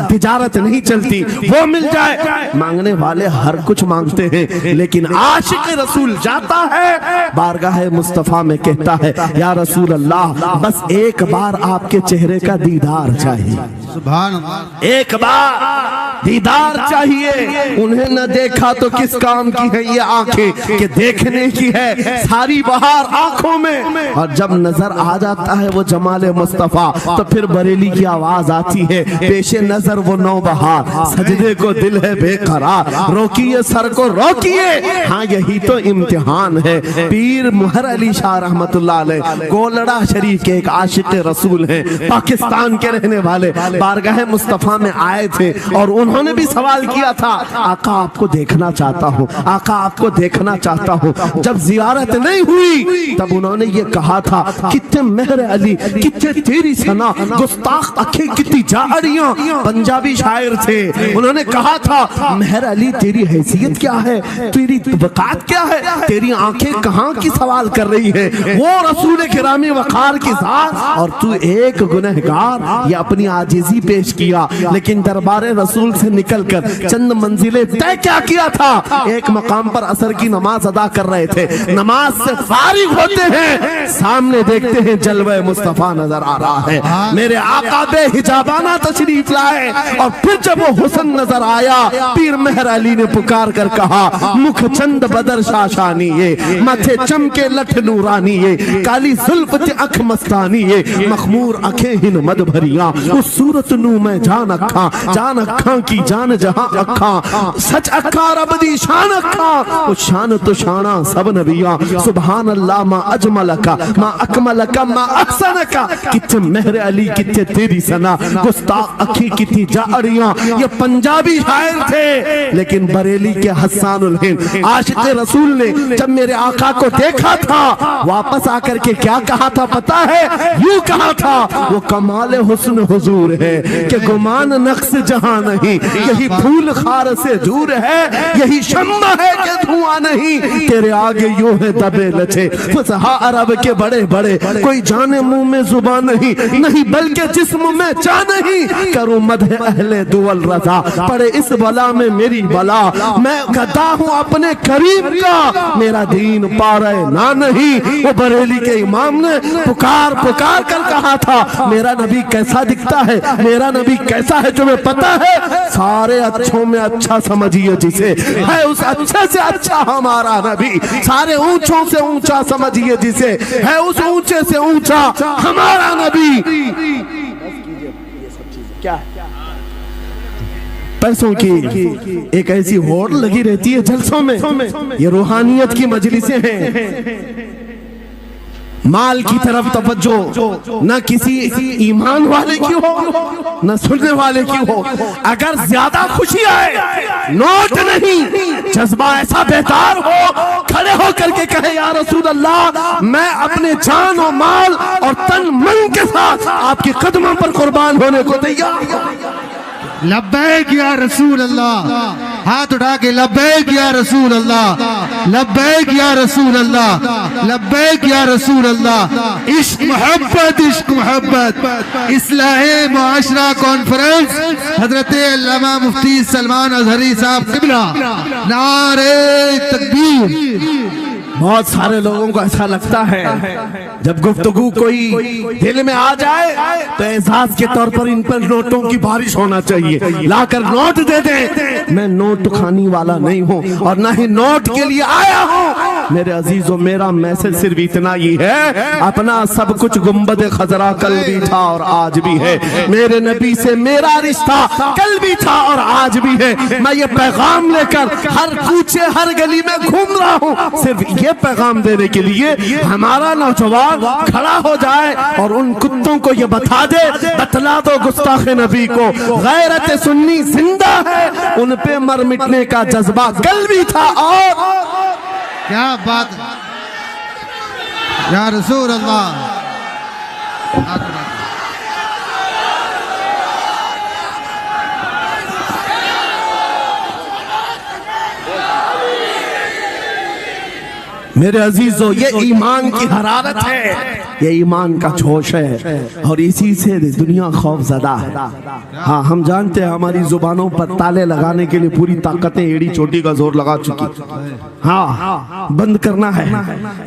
तिजारत नहीं चलती, वो मिल जाए। मांगने वाले हर कुछ मांगते हैं, लेकिन आशिक रसूल जाता है बारगाह मुस्तफा में, कहता है या रसूल अल्लाह, बस एक बार आपके चेहरे का दीदार चाहिए।
सुभान अल्लाह, एक
बार दीदार चाहिए। उन्हें न देखा तो किस काम की है ये आंखें, कि देखने की है सारी बहार आंखों में। और जब नजर आ जाता है वो जमाले मुस्तफा, तो फिर बरेली की आवाज आती है, पेशे नजर वो नौबहार, सजदे को दिल है बेकरार, रोकिए सर को रोकिए, हाँ यही तो इम्तिहान है। पीर मुहर अली शाह रहमतुल्लाह अलैह गोलड़ा शरीफ के एक आशिक रसूल हैं, पाकिस्तान के रहने वाले, बारगाह मुस्तफा में आए थे और उन्होंने भी सवाल किया था, आका आपको देखना चाहता हूँ, आका आपको देखना चाहता हूँ। जब जियारत नहीं हुई तब उन्होंने ये कहा था, कितने मेहर अली, कितने तेरी सना, गुस्ताख अखे कितनी जाड़ियां। पंजाबी शायर थे, उन्होंने कहा था, मेहर अली तेरी हैसियत क्या है, तेरी वकात क्या है, तेरी आंखें कहाँ की सवाल कर रही है, वो रसूल किरामी वकार की जात, और तू एक गुनहगार। ये अपनी आजिजी पेश किया, लेकिन दरबारे रसूल से निकलकर चंद मंजिलें तय क्या किया था। एक मकाम पर असर की नमाज अदा कर रहे थे, नमाज से फारिग होते हैं, सामने देखते हैं जलवे मुस्तफा नजर आ रहा है, मेरे आका बेहिजाबाना तशरीफ लाए। और फिर जब वो हुस्न नजर आया, पीर मेहर अली ने पुकार कर कहा, मुख चंद बदर शाशानी ये, माथे चमके लठ नूरानी ये, काली जुल्फ अख मस्तानी ये, मखमूर अखे हिन मद भरिया, उस सूरत नू मैं जान अखा की जान जहां अखा, सच अखा रब दी शान अखा, उस शान तो शाना सब नबिया। सुभान अल्लाह मा अजमल का, मा अकमल का, मा अहसन का, कितने मेहर अली कितने तेरी सना, गुस्ताख अखी कितनी जाड़ियां। ये पंजाबी शायर थे, लेकिन बरेली के हस्सानुल हिंद आशिक रसूल ने जब मेरे आका को देखा था, वापस आकर के क्या कहा था पता है, यूं कहा था, वो कमाल हुस्न हुजूर है कि गुमान नक्श जहां नहीं, यही फूल खार से दूर है, यही शम्मा है कि धुआं नहीं, तेरे आगे यूं है दबे लचे फसहा अरब के बड़े बड़े, कोई जाने मुंह में जुबान नहीं, नहीं बल्कि जिस्म में जान नहीं, करूं मदह अहले दुवल रजा, पड़े इस बला में मेरी बला, मैं गदा हूं अपने करीम का, मेरा दीन पारे ना नहीं। वो बरेली के इमाम ने पुकार पुकार कर कहा था, मेरा नबी कैसा दिखता है, मेरा नबी कैसा है, तुम्हें पता है, सारे अच्छों में अच्छा समझिए जिसे, है उस अच्छे से अच्छा हमारा नबी, सारे ऊंचों से ऊंचा समझिए जिसे, है उस ऊंचे से ऊंचा हमारा नबी। क्या पैसों की एक ऐसी होड़ लगी रहती है जलसों में, ये रूहानियत की मजलिसें हैं, माल की तरफ तवज्जो न किसी ईमान वाले की हो न सुनने वाले की हो। अगर ज्यादा खुशी आए, नोट नहीं, जज्बा ऐसा बेहतर हो, खड़े होकर के कहे या रसूल अल्लाह, मैं अपने जान और माल और तन मन के साथ आपके कदमों पर कुर्बान होने को तैयार।
लब्बैक या रसूल अल्लाह, हाथ उठा के लब्बैक या रसूल अल्लाह, लब्बैक या रसूल अल्लाह, लब्बैक या रसूल अल्लाह। इश्क मोहब्बत, इश्क मोहब्बत। इस्लाहे मुआशरा कॉन्फ्रेंस हजरत अल्लामा मुफ्ती सलमान अजहरी साहब किबला, नारे तकबीर।
बहुत सारे लोगों को ऐसा लगता है जब गुफ्तगू कोई दिल में आ जाए तो एहसास के तौर पर इन पर नोटों की बारिश होना चाहिए, लाकर नोट दे दे। मैं नोट खानी वाला नहीं हूँ और ना ही नोट के लिए आया हूँ। मेरे अजीजों, मेरा मैसेज सिर्फ इतना ही है, अपना सब कुछ गुंबद खजरा कल भी था और आज भी है। मेरे नबी से मेरा रिश्ता कल भी था और आज भी है। मैं ये पैगाम लेकर हर कूचे हर गली में घूम रहा हूँ, सिर्फ ये पैगाम देने के लिए हमारा नौजवान खड़ा हो जाए और उन कुत्तों को ये बता दे, बतला दो गुस्ताख नबी को, गैरत सुन्नी जिंदा है, उन पे मर मिटने का जज्बा कल भी था। और
क्या बात या रसूल अल्लाह।
मेरे अजीजों, ये ईमान की हरारत है, ये ईमान का जोश है और इसी से दुनिया खौफजदा है। हाँ, हम जानते हैं हमारी जुबानों पर ताले लगाने के लिए पूरी ताकतें एड़ी चोटी का जोर लगा चुकी। हाँ, बंद करना है।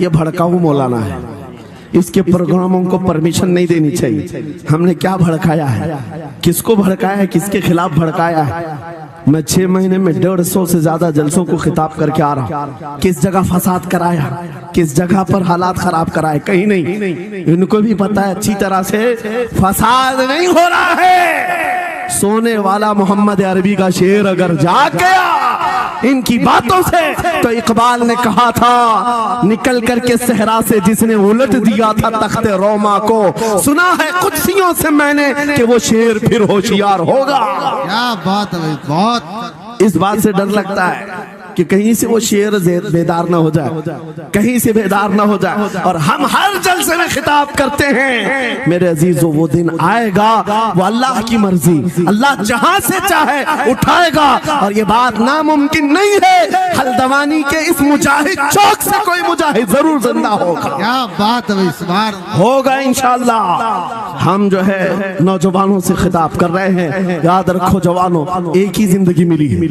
ये भड़काऊ मौलाना है, इसके प्रोग्रामों को परमिशन नहीं देनी चाहिए। हमने क्या भड़काया है, किसको भड़काया है, किसके खिलाफ भड़काया है? मैं 6 महीने में 150 से ज्यादा जलसों को खिताब करके आ रहा हूँ। किस जगह फसाद कराया, किस जगह पर हालात खराब कराए, कहीं नहीं। इनको भी पता है अच्छी तरह से फसाद नहीं हो रहा है। सोने वाला मोहम्मद अरबी का शेर अगर जाग गया इनकी बातों से, तो इकबाल ने कहा था, निकल करके सहरा से जिसने उलट दिया था तख्ते रोमा को, सुना है कुत्सियों से मैंने कि वो शेर फिर होशियार होगा।
क्या बात है, बहुत
इस बात से डर लगता है कि कहीं से वो शेर बेदार ना हो जाए, कहीं से बेदार ना हो जाए। और हम हर जलसे में खिताब करते हैं, मेरे अजीजों, वो दिन आएगा, वो अल्लाह की मर्जी, अल्लाह जहां से चाहे उठाएगा और ये बात नामुमकिन नहीं है। हल्द्वानी के इस मुजाहिद चौक से कोई मुजाहिद जरूर जिंदा होगा।
क्या बात है, इस बार होगा
इंशाअल्लाह। हम जो है नौजवानों से खिताब कर रहे हैं, याद रखो जवानों, एक ही जिंदगी मिली है,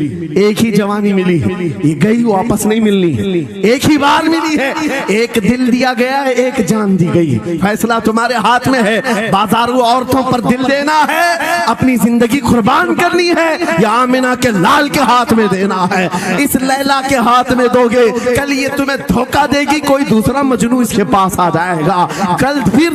एक ही जवानी मिली है, ये गई वापस नहीं मिलनी, एक ही बार मिली है। एक दिल दिया गया है, एक जान दी गई। फैसला तुम्हारे हाथ में है, बाजारू औरतों पर दिल देना है, अपनी जिंदगी कुर्बान करनी है, या आमिना के लाल के हाथ में देना है। इस लैला के हाथ में दोगे, कल ये तुम्हें धोखा देगी, कोई दूसरा मजनू इसके पास आ जाएगा, कल फिर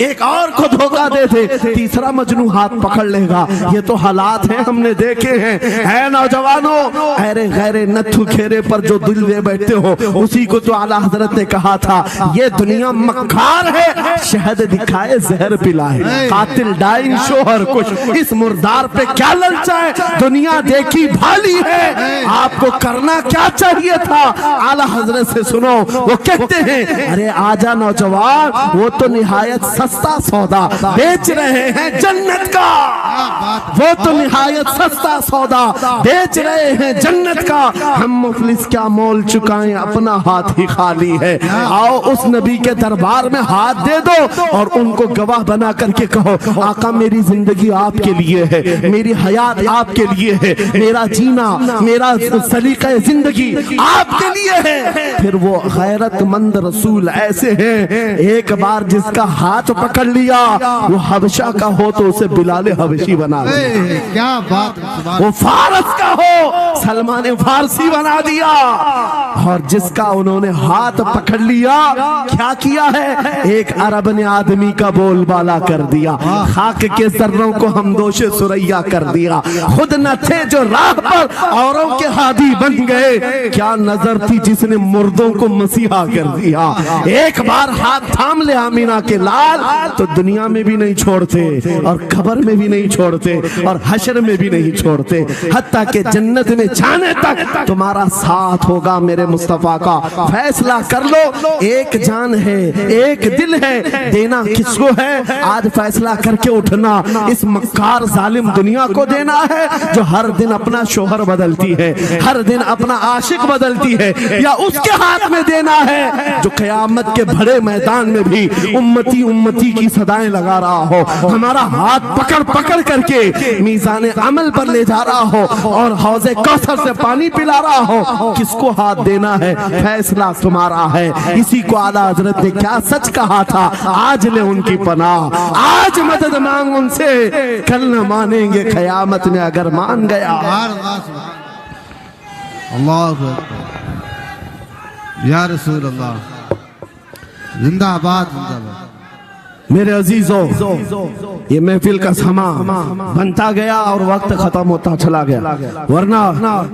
एक और को धोखा दे दे, तीसरा मजनू हाथ पकड़ लेगा। ये तो हालात हैं, हमने देखे हैं। है नौजवानों, अरे गैरे नथु खेरे पर जो दिल दे बैठते हो, उसी को तो आला हजरत ने कहा था, ये दुनिया मक्कार है, शहद दिखाए जहर पिलाए, कातिल डाइन शोहर कुछ, इस मुर्दार पे क्या ललचाए, दुनिया देखी भाली है, आपको करना क्या चाहिए था? आला हजरत से सुनो, वो कहते हैं, अरे आजा नौजवान, वो तो निहायत सस्ता सौदा बेच रहे हैं जन्नत का, वो तो निहायत सस्ता सौदा बेच रहे हैं जन्नत का, हम मुफलिस क्या मोल चुकाएं, अपना हाथ ही खाली है। आओ उस नबी के दरबार में हाथ दे दो और उनको गवाह बना करके कहो, आका मेरी जिंदगी आपके लिए है, मेरी हयात आपके लिए है, मेरा जीना, मेरा सलीका जिंदगी आपके लिए है। फिर वो गैरतमंद रसूल ऐसे हैं, एक बार जिसका हाथ पकड़ लिया, वो हबशा का हो तो उसे बिलाले हबशी बना दिया।
क्या बात,
वो फारस का हो, सलमान फारसी बना दिया। और जिसका उन्होंने हाथ पकड़ लिया, क्या किया है, एक अरब ने आदमी का बोलबाला कर दिया, खाक के जर्रों को हमदोशे सुरैया कर दिया, खुद न थे जो राह पर औरों के हादी बन गए, क्या नजर थी जिसने मुर्दों को मसीहा कर दिया। एक बार हाथ थाम ले आमीना के लाल, तो दुनिया में भी नहीं छोड़ते और खबर में भी नहीं छोड़ते और हशर में भी नहीं छोड़ते, हत्ता के जन्नत में जाने तक तुम्हारे हमारा साथ होगा मेरे मुस्तफा का। फैसला कर लो, एक जान है एक दिल है, देना किसको है आज फैसला करके उठना। इस मक्कार जालिम दुनिया को देना है जो हर दिन अपना शोहर बदलती है, हर दिन अपना आशिक बदलती है, या उसके हाथ में देना है जो क़यामत के बड़े मैदान में भी उम्मती उम्मती की सदाएं लगा रहा हो, हमारा हाथ पकड़ पकड़ करके मीज़ान अमल पर ले जा रहा हो और हौज़े कौसर से पानी पिला रहा हो। किसको हाथ देना है फैसला तुम्हारा है। इसी को आला हजरत ने क्या सच कहा था, आज ले उनकी पनाह, आज मदद मांग उनसे, कल न मानेंगे क़यामत में अगर मान गया।
अल्लाह या रसूल अल्लाह, जिंदाबाद जिंदाबाद।
मेरे अजीजों, ये महफिल का समा बनता गया और वक्त खत्म होता चला गया, वरना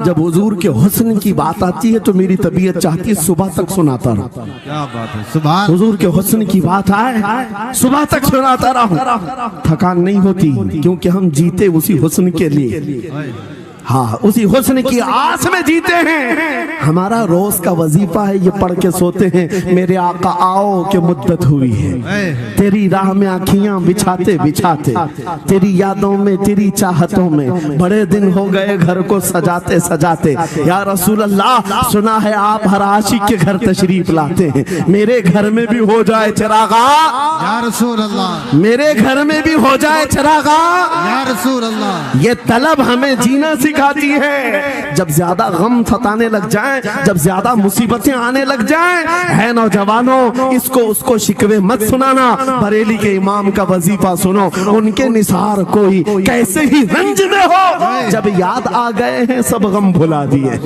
जब हुजूर के हुस्न की बात आती है तो मेरी तबीयत चाहती है सुबह तक सुनाता रहूं।
क्या बात है, सुभान।
हुजूर के हुस्न की बात आए सुबह तक सुनाता रहूं, थकान नहीं होती, क्योंकि हम जीते उसी हुस्न के लिए, हाँ उसी हुस्न की आस में जीते हैं। हमारा रोज का वजीफा है ये पढ़ के सोते हैं, मेरे आका आओ के मुद्दत हुई है, तेरी राह में आँखियां बिछाते बिछाते, तेरी यादों में तेरी चाहतों में बड़े दिन हो गए घर को सजाते सजाते। या रसूल अल्लाह, सुना है आप हर आशिक के घर तशरीफ लाते हैं, मेरे घर में भी हो जाए चिरागा,
या रसूल अल्लाह,
मेरे घर में भी हो जाए चिरागा,
या रसूल अल्लाह।
ये तलब हमें जीना सिखाती है। जब ज्यादा गम सताने लग जाएं, जब ज्यादा मुसीबतें आने लग जाएं, है नौजवानों, इसको उसको शिकवे मत सुनाना, बरेली के इमाम का वजीफा सुनो, उनके निसार कोई कैसे ही रंज में हो, जब याद आ गए हैं सब गम भुला दिए,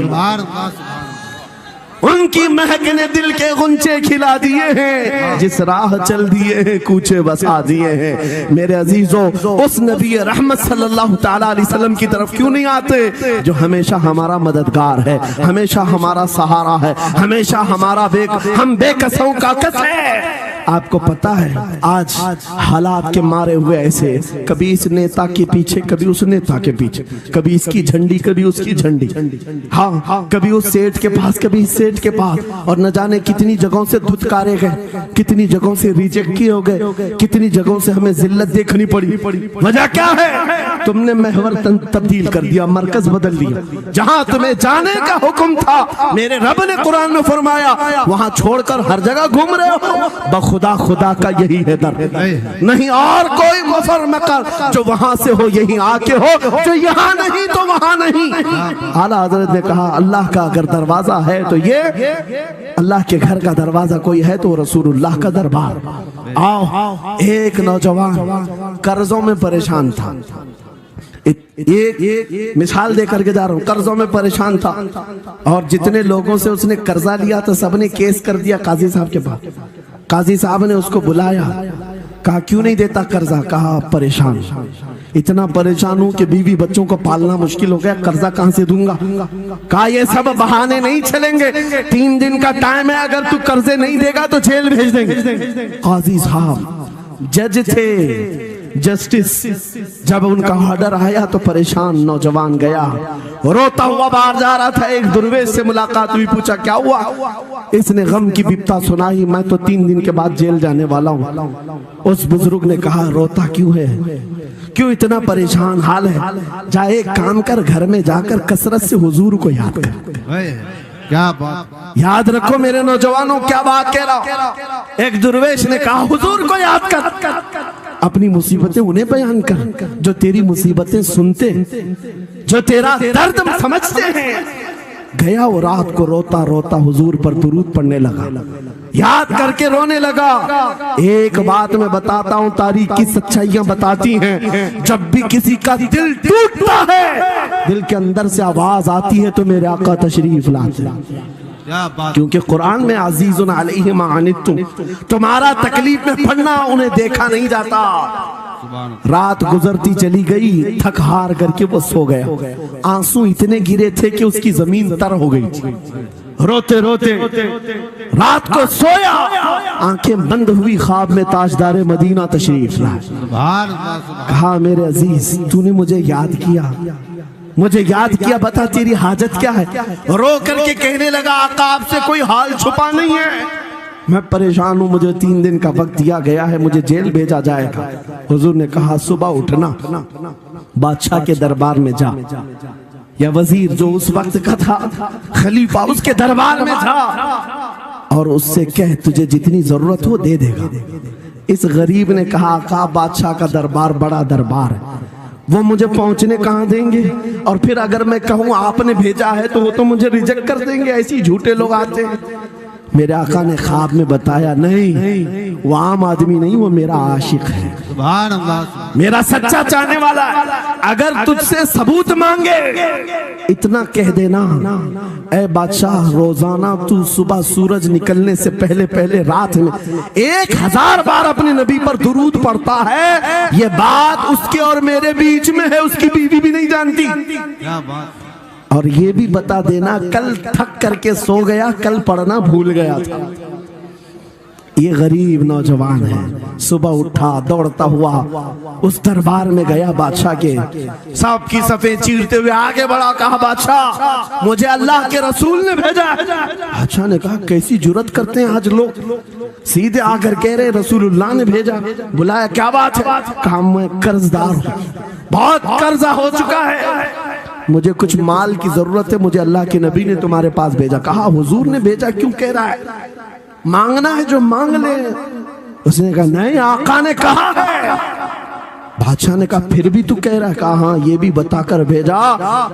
उनकी महक ने दिल के गुंचे खिला दिए हैं, जिस राह चल दिए हैं कूचे बसा दिए हैं। मेरे अजीजों, उस नबी रहमत सल्लल्लाहु ताला अलैहि वसल्लम की तरफ क्यों नहीं आते जो हमेशा हमारा मददगार है, हमेशा हमारा सहारा है, हमेशा हमारा हम बेकसों का कस है। आपको पता है आज हालात के मारे हुए ऐसे, कभी इस नेता के पीछे, कभी उस नेता के पीछे, कभी इसकी झंडी कभी उसकी झंडी, हाँ कभी उस सेठ के पास कभी इस सेठ के पास, और न जाने कितनी जगहों से धुतकारे गए, कितनी जगहों से रिजेक्ट किए हो गए, कितनी जगहों से हमें जिल्लत देखनी पड़ी। वजह क्या है? तुमने महवर तब्दील कर दिया, मरकज बदल दिया। जहां तुम्हें जाने का हुक्म था, मेरे रब ने कुरान में फरमाया, वहां छोड़कर हर जगह घूम रहे हो। खुदा का यही है दर, नहीं और कोई मफर मकर, जो वहां से हो यही आके हो, जो यहाँ नहीं तो वहां नहीं। आला हजरत ने कहा अल्लाह का अगर दरवाजा है तो ये अल्लाह के घर का दरवाजा कोई है तो रसूलुल्लाह का दरबार। आओ, एक नौजवान कर्जों में परेशान था, एक मिसाल देकर के जा रहा हूँ, कर्जों में परेशान था और जितने लोगों से उसने कर्जा लिया था सबने केस कर दिया काजी साहब के पास। काजी साहब ने उसको बुलाया, कहा क्यों नहीं देता कर्जा? कहा परेशान, इतना परेशान हूं कि बीवी बच्चों को पालना मुश्किल हो गया, कर्जा कहां से दूंगा? कहा ये सब बहाने नहीं चलेंगे, 3 दिन का टाइम है, अगर तू कर्जे नहीं देगा तो जेल भेज देंगे। काजी साहब जज थे, जस्टिस, जब उनका ऑर्डर आया तो परेशान नौजवान गया, रोता हुआ बाहर जा रहा था। एक दुर्वेश से मुलाकात हुई, पूछा क्या हुआ? इसने गम की बिपता सुनाई, मैं तो 3 दिन के बाद जेल जाने वाला हूँ। उस बुजुर्ग ने कहा रोता क्यों है, क्यों इतना परेशान हाल है? जा एक काम कर, घर में जाकर कसरत से हुजूर को याद कर।
क्या बात,
याद रखो मेरे नौजवानों, क्या बात कह रहा। एक दुर्वेश ने कहा हुजूर को याद कर, अपनी मुसीबतें उन्हें बयान कर जो तेरी मुसीबतें सुनते, जो तेरा दर्द समझते हैं। गया वो रात को रोता रोता हुजूर पर दुरूद पढ़ने लगा, याद करके रोने लगा। एक बात मैं बताता हूँ, तारीख की सच्चाइयां बताती हैं, जब भी किसी का दिल टूटता है, दिल के अंदर से आवाज आती है तो मेरे आका तशरीफ लाते हैं। क्योंकि कुरान में अजीजुन अलैहि मा अनित्तुम, तुम्हारा तकलीफ में पड़ना उन्हें देखा नहीं जाता। रात गुजरती चली गई, थक हार करके वो सो गया। आंसू इतने गिरे थे कि उसकी जमीन तर हो गई। रोते रोते रात को सोया, आंखें बंद हुई, ख्वाब में ताजदारे मदीना तशरीफ लाए। कहा मेरे अजीज तूने मुझे याद किया, मुझे याद किया, बता तेरी हाजत क्या है। रो करके कहने लगा आका आपसे कोई हाल छुपा नहीं है, मैं परेशान हूं, मुझे 3 दिन का वक्त दिया गया है, मुझे जेल भेजा जाएगा। हुजूर ने कहा सुबह उठना, बादशाह के दरबार में जा, या वजीर जो उस वक्त का था, खलीफा उसके दरबार में जा और उससे कह तुझे जितनी जरूरत हो दे देगा। इस गरीब ने कहा आका बादशाह का दरबार बड़ा दरबार है, वो मुझे पहुंचने कहाँ देंगे, और फिर अगर मैं कहूँ आपने भेजा है तो वो तो मुझे रिजेक्ट कर देंगे, ऐसे झूठे लोग आते हैं। मेरे आका ने ख्वाब में बताया नहीं, वो आम आदमी नहीं, वो मेरा आशिक है,
सुभान अल्लाह,
मेरा सच्चा चाहने वाला है। अगर तुझसे सबूत मांगे इतना कह देना, ऐ बादशाह रोजाना तू सुबह सूरज निकलने से पहले पहले रात में 1000 बार अपने नबी पर दुरूद पढ़ता है, ये बात उसके और मेरे बीच में है, उसकी बीवी भी नहीं जानती।
क्या बात।
और ये भी बता देना कल थक करके सो गया, कल पढ़ना भूल गया था। ये गरीब नौजवान है, सुबह उठा दौड़ता हुआ उस दरबार में गया बादशाह के, सांप की सफेद चीरते हुए आगे बढ़ा, कहा बादशाह मुझे अल्लाह के रसूल ने भेजा। बादशाह ने कहा कैसी जुर्रत करते हैं आज लोग, सीधे आकर कह रहे रसूलुल्लाह ने भेजा। बुलाया क्या बात है, कहा मैं कर्जदार हूं, बहुत कर्जा हो चुका है, मुझे कुछ माल की जरूरत है, मुझे अल्लाह के नबी ने तुम्हारे पास भेजा। कहा हुजूर ने भेजा, क्यों कह रहा है, मांगना है जो मांग ले। उसने कहा नहीं आका ने कहा है। बादशाह ने कहा फिर भी तू कह रहा है, कहा हाँ ये भी बताकर भेजा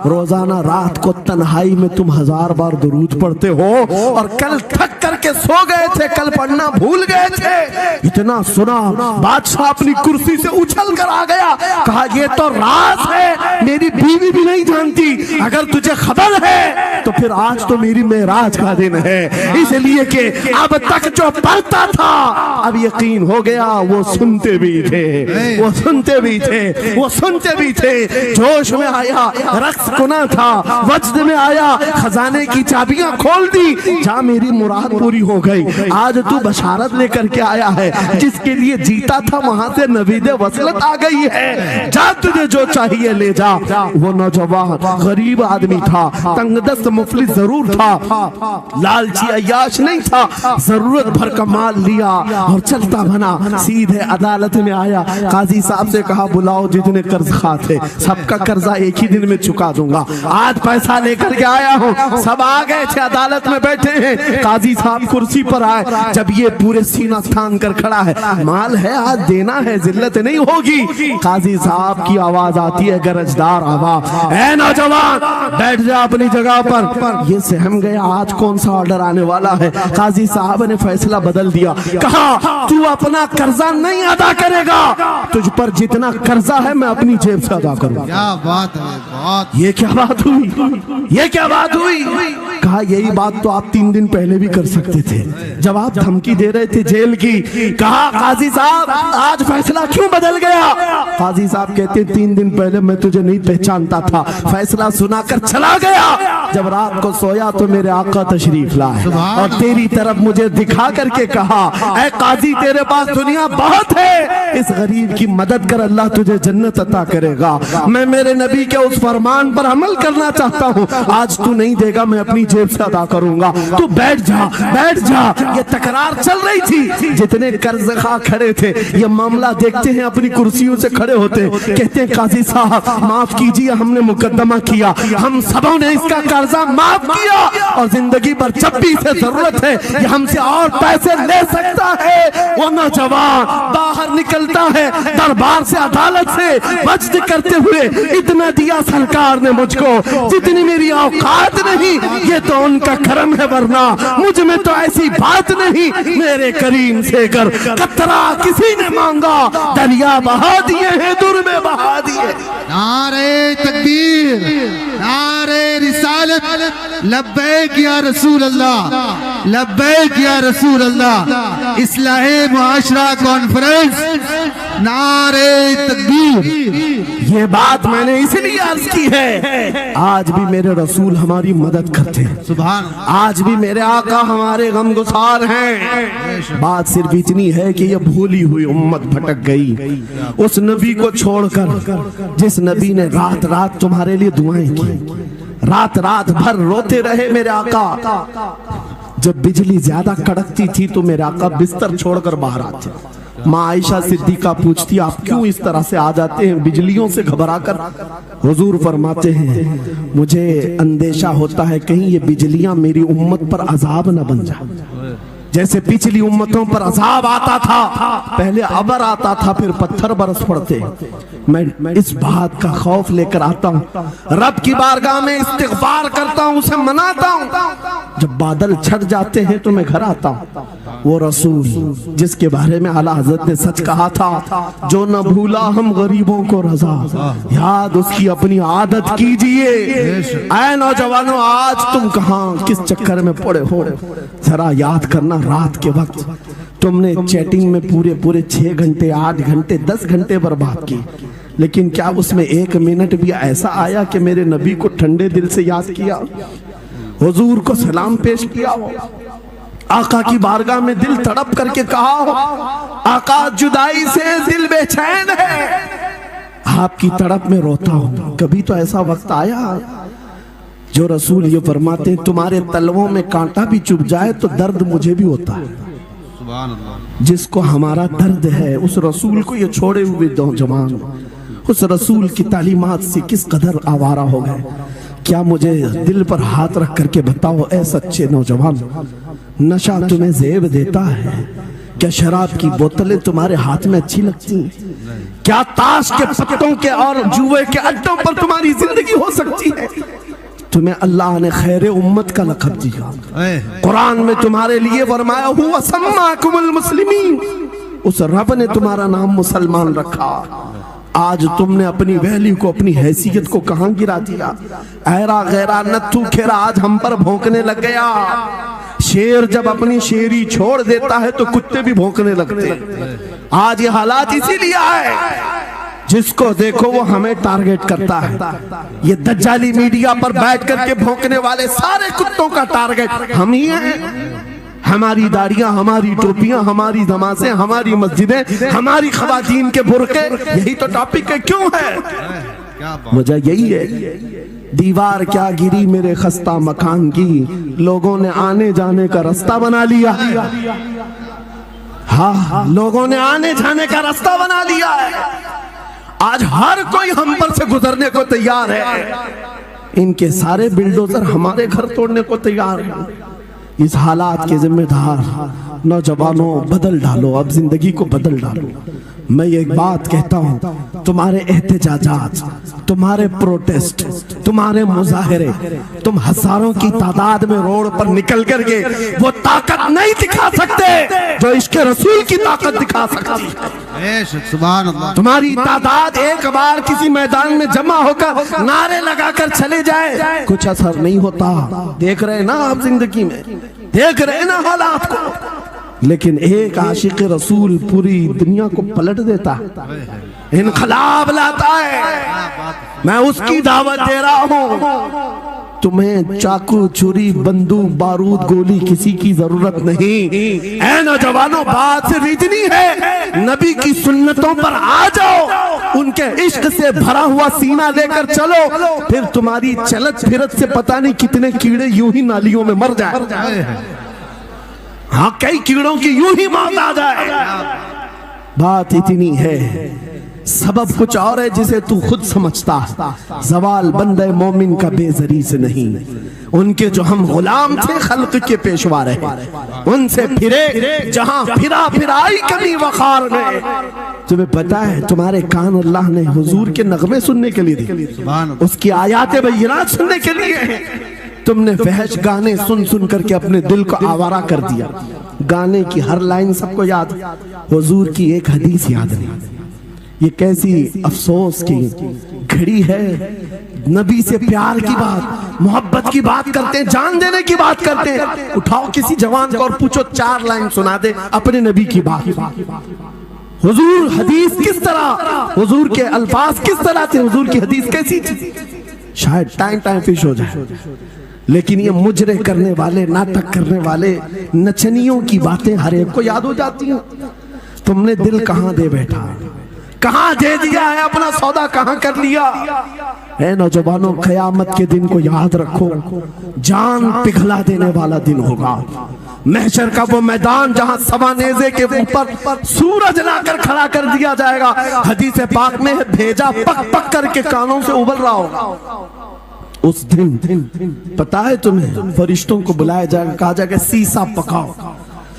रोजाना रात को तन्हाई में तुम 1000 बार दुरूद पढ़ते हो, और कल थक करके सो गए थे, कल पढ़ना भूल गए थे। इतना सुना बादशाह अपनी कुर्सी से उछल कर आ गया, कहा ये तो राज है, मेरी बीवी भी नहीं जानती, अगर तुझे खबर है तो फिर आज तो मेरी मेराज का दिन है, इसलिए कि अब तक जो पढ़ता था अब यकीन हो गया वो सुनते भी थे, वो सुनते भी थे, वो सुनते भी थे। जोश में आया, रक्स गुना था, वज्द में आया, खजाने की चाबियां खोल दी, जा मेरी मुराद पूरी हो गई। आज तू बशारत लेकर के आया है, जिसके लिए जीता था वहां से नवीदे वसलत आ गई है, जा तुझे जो चाहिए ले जा। वो नौजवान गरीब आदमी था, तंगदस्त मुफलिस जरूर था, लालची अय्याश नहीं था, जरूरत भर का माल लिया और चलता बना, सीधे अदालत में आया। काजी साहब से कहा बुलाओ जितने कर्ज खा थे, सबका कर्जा एक ही दिन में चुका दूंगा, आज पैसा लेकर के आया हूँ। सब आ गए थे, अदालत में बैठे हैं, काजी साहब कुर्सी पर आए, जब ये पूरे सीना थान कर खड़ा है, माल है आज देना है, जिल्लत नहीं होगी। काजी साहब की आवाज आती है, गरजदार आवाज, ऐ नौजवान बैठ जा अपनी जगह पर। ये सहम गया आज कौन सा ऑर्डर आने वाला है। काजी साहब ने फैसला बदल दिया, कहा तू अपना कर्जा नहीं अदा करेगा, तुझ पर जितना कर्जा है मैं अपनी जेब से अदा करूंगा।
क्या बात है, बात।
ये क्या बात हुई, ये क्या बात हुई। कहा यही बात तो आप 3 दिन पहले भी कर सकते थे, जब आप धमकी दे रहे थे जेल की। कहा काजी साहब आज फैसला क्यों बदल गया। काजी साहब कहते 3 दिन पहले मैं तुझे नहीं पहचानता था, फैसला सुनाकर चला गया, जब रात को सोया तो मेरे आका तशरीफ लाए और तेरी तरफ मुझे दिखा करके कहा, ऐ काजी तेरे पास दुनिया बहुत है, इस गरीब की मदद कर, अल्लाह तुझे जन्नत अता करेगा। मैं मेरे नबी के उस फरमान पर अमल करना चाहता हूँ, आज तू नहीं देगा मैं अपनी जेब से अदा करूंगा, तू बैठ जा बैठ जा। ये तकरार चल रही थी, जितने कर्जखा खड़े थे ये मामला देखते हैं, अपनी कुर्सियों से खड़े होते, कहते हैं काजी साहब माफ कीजिए, हमने मुकदमा किया, हम सबों ने इसका कर्जा माफ किया, और जिंदगी भर जब भी इसे जरूरत है ये हमसे और पैसे ले सकता है। वो नौजवान बाहर निकलता है दरबार से, अदालत से, वज्द करते हुए, इतना दिया सरकार ने मुझको जितनी मेरी औकात नहीं, ये तो उनका करम है, वरना मुझ में तो ऐसी बात नहीं, मेरे करीम से कर कतरा किसी ने मांगा, दरिया बहा दिए हैं, दुर में बहा दिए।
नारे तकबीर, नारे रिसालत, लब्बैक या रसूल अल्लाह, लब्बैक या रसूल अल्लाह। इस्लाहे मुआशरा कॉन्फ्रेंस, नारे तकबीर।
ये बात मैंने इसलिए अर्ज की है, आज भी मेरे रसूल हमारी मदद करते हैं,
सुभान।
आज भी मेरे आका हमारे गमगुसार हैं। बात सिर्फ इतनी है कि ये भूली हुई उम्मत भटक गई उस नबी को छोड़कर जिस नबी ने रात रात तुम्हारे लिए दुआएं की, रात रात भर रोते रहे मेरे आका। जब बिजली ज्यादा कड़कती थी तो मेरे आका बिस्तर छोड़कर बाहर आते। माँ आयशा सिद्दीका पूछती, आप क्यों इस तरह से आ जाते हैं बिजलियों से घबरा कर? हुजूर फरमाते हैं, मुझे अंदेशा होता है कहीं ये बिजलियां मेरी उम्मत पर अजाब न बन जाए। जैसे पिछली उम्मतों पर अजाब आता था, पहले अबर आता था फिर पत्थर बरस पड़ते। मैं इस बात का खौफ लेकर आता हूँ, रब की बारगाह में इस्तिग़फार करता हूँ, उसे मनाता हूँ। जब बादल छट जाते हैं तो मैं घर आता हूँ। वो रसूल जिसके बारे में आला हज़रत ने सच कहा था, जो न भूला हम गरीबों को रजा, याद उसकी अपनी आदत कीजिए। ऐ नौजवानों, आज तुम कहाँ किस चक्कर में पड़े हो, जरा याद करना। रात के वक्त तुमने चैटिंग में पूरे पूरे 6 घंटे 8 घंटे 10 घंटे बर्बाद की, लेकिन क्या उसमें 1 मिनट भी ऐसा आया कि मेरे नबी को ठंडे दिल से याद किया, हुजूर को सलाम पेश किया हो, आका की बारगाह में दिल तड़प करके कहा हो, आका जुदाई से दिल बेचैन है, आपकी तड़प में रोता हूं। कभी तो ऐसा वक्त आया जो रसूल ये फरमाते हैं, तुम्हारे तलवों में कांटा भी चुभ जाए तो दर्द मुझे भी होता है।
सुभान अल्लाह।
जिसको हमारा दर्द है उस रसूल को ये छोड़े हुए नौजवान उस रसूल की तालीमात से किस कदर आवारा हो गए। क्या मुझे दिल पर हाथ रख करके बताओ, ऐ सच्चे नौजवान, नशा तुम्हें ज़ेब देता है? क्या शराब की बोतलें तुम्हारे हाथ में अच्छी लगती हैं? क्या ताश के पत्तों के और जुए के अड्डों पर तुम्हारी जिंदगी हो सकती है? तुम्हें अल्लाह ने खैर उम्मत का लक़ब दिया, कुरान में तुम्हारे लिए फरमाया हुआ सम्माकुमुल मुस्लिमीन, उस रब ने तुम्हारा नाम मुसलमान रखा। आज तुमने अपनी वैल्यू को, अपनी हैसियत को कहां गिरा दिया? ऐरा गैरा नत्थू खेरा आज हम पर भौंकने लग गया। शेर जब अपनी शेरी छोड़ देता है तो कुत्ते भी भौंकने लगते। आज ये हालात इसीलिए आए, जिसको देखो वो हमें टारगेट करता है। ये दज्जाली मीडिया पर बैठ करके भौंकने वाले सारे कुत्तों का टारगेट हम ही हैं। हमारी दाढ़ियां, हमारी टोपियां, हमारी नमाज़ें, हमारी मस्जिदें, हमारी ख़वातीन के बुर्के, यही तो टॉपिक है। क्यों है? वजह यही है, दीवार क्या गिरी मेरे खस्ता मकान की, लोगों ने आने जाने का रास्ता बना लिया। हाँ, लोगों ने आने जाने का रास्ता बना लिया है। आज हर कोई हम पर से गुजरने को तैयार है। इनके सारे बिल्डोजर हमारे घर तोड़ने को तैयार हैं। इस हालात के जिम्मेदार नौजवानों, बदल डालो, अब जिंदगी को बदल डालो। मैं एक बात कहता हूँ, तुम्हारे एहतजाजात, तुम्हारे प्रोटेस्ट, तुम्हारे मुजाहरे, तुम हजारों की तादाद में रोड पर निकल करके वो ताकत नहीं दिखा सकते जो इश्क रसूल की ताकत दिखा सकती है।
सुभान अल्लाह।
तुम्हारी तादाद एक बार किसी मैदान में जमा होकर नारे लगाकर चले जाए, कुछ असर नहीं होता। देख रहे ना आप जिंदगी में, देख रहे ना हालात को। लेकिन एक आशिक रसूल पूरी दुनिया को पलट देता है, इनकलाब लाता है। मैं उसकी दावत दे रहा हूँ। तुम्हें चाकू, छुरी, बंदूक, बारूद, गोली किसी की जरूरत नहीं। ऐ नौजवानों, बात सिर्फ इतनी है, नबी की सुन्नतों पर आ जाओ, उनके इश्क से भरा हुआ सीना लेकर चलो, फिर तुम्हारी चलत फिरत से पता नहीं कितने कीड़े यूं ही नालियों में मर जाए। हाँ, कई कीड़ों की यूं ही मौत आ जाए। बात इतनी है, सबब कुछ और है जिसे तू खुद समझता है। सवाल बंदे मोमिन का बेजरी से नहीं, उनके जो हम गुलाम थे खल्क के पेशवा रहे, उनसे फिरे जहां फिरा फिराई कमी वखार में। तुम्हें पता है, तुम्हारे कान अल्लाह ने हुजूर के नगमे सुनने के लिए दिए, उसकी आयात बय्यिनात सुनने के लिए। तुमने फहश गाने सुन सुन करके अपने दिल को आवारा कर दिया। गाने की हर लाइन सबको याद, हुजूर की एक हदीस याद नहीं। ये कैसी अफसोस की घड़ी है। नबी से प्यार की बात, मोहब्बत की बात करते हैं, जान देने की बात करते हैं। उठाओ किसी जवान को और पूछो 4 लाइन सुना दे अपने नबी की बात। हुजूर हदीस किस तरह, हुजूर के अल्फाज किस तरह थे, हुजूर की हदीस कैसी थी, शायद टाइम फिश हो जाए। लेकिन ये मुजरे करने वाले, नाटक करने वाले, नचनियों की बातें हर एक को याद हो जाती हैं। तुमने दिल कहां दे बैठा, कहां दे दिया है, अपना सौदा कहां कर लिया है। नौजवानों, क़यामत के दिन को याद रखो, जान पिघला देने वाला दिन होगा। महशर का वो मैदान जहां सवा नेज़े के ऊपर सूरज लाकर खड़ा कर दिया जाएगा। हदीस पाक में है, भेजा पक पक करके कानों से उबल रहा होगा। उस दिन पता है तुम्हें, फरिश्तों को बुलाया जाएगा, कहा जाएगा शीशा पकाओ।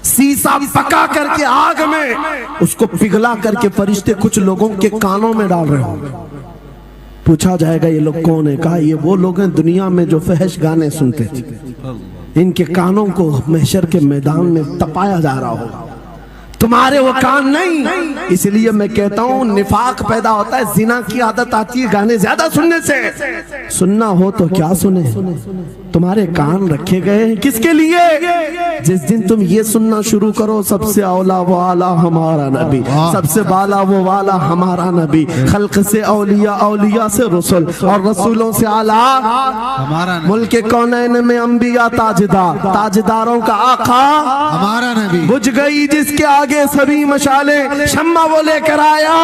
शीशा पका करके आग में उसको पिघला करके फरिश्ते कुछ लोगों के कानों में डाल रहे होंगे। पूछा जाएगा ये लोग कौन है? कहा ये वो लोग हैं दुनिया में जो फहश गाने सुनते थे, इनके कानों को महशर के मैदान में तपाया जा रहा होगा, तुम्हारे वो कान नहीं। इसलिए मैं कहता हूँ निफाक पैदा होता है, जिना की आदत आती है गाने ज्यादा सुनने से। सुनना हो तो क्या सुने, तुम्हारे कान रखे गए हैं किसके लिए? जिस दिन तुम ये सुनना शुरू करो, सबसे औला वो आला हमारा नबी, सबसे बाला वो वाला हमारा नबी, खल्क से औलिया, औलिया से रसूल, और रसूलों से आला
हमारा नबी,
मुल्क कौनैन में अंबिया ताजदार, ताजदारों का आका
हमारा नबी,
बुझ गई जिसके आगे सभी मशाले, शम्मा वो लेकर आया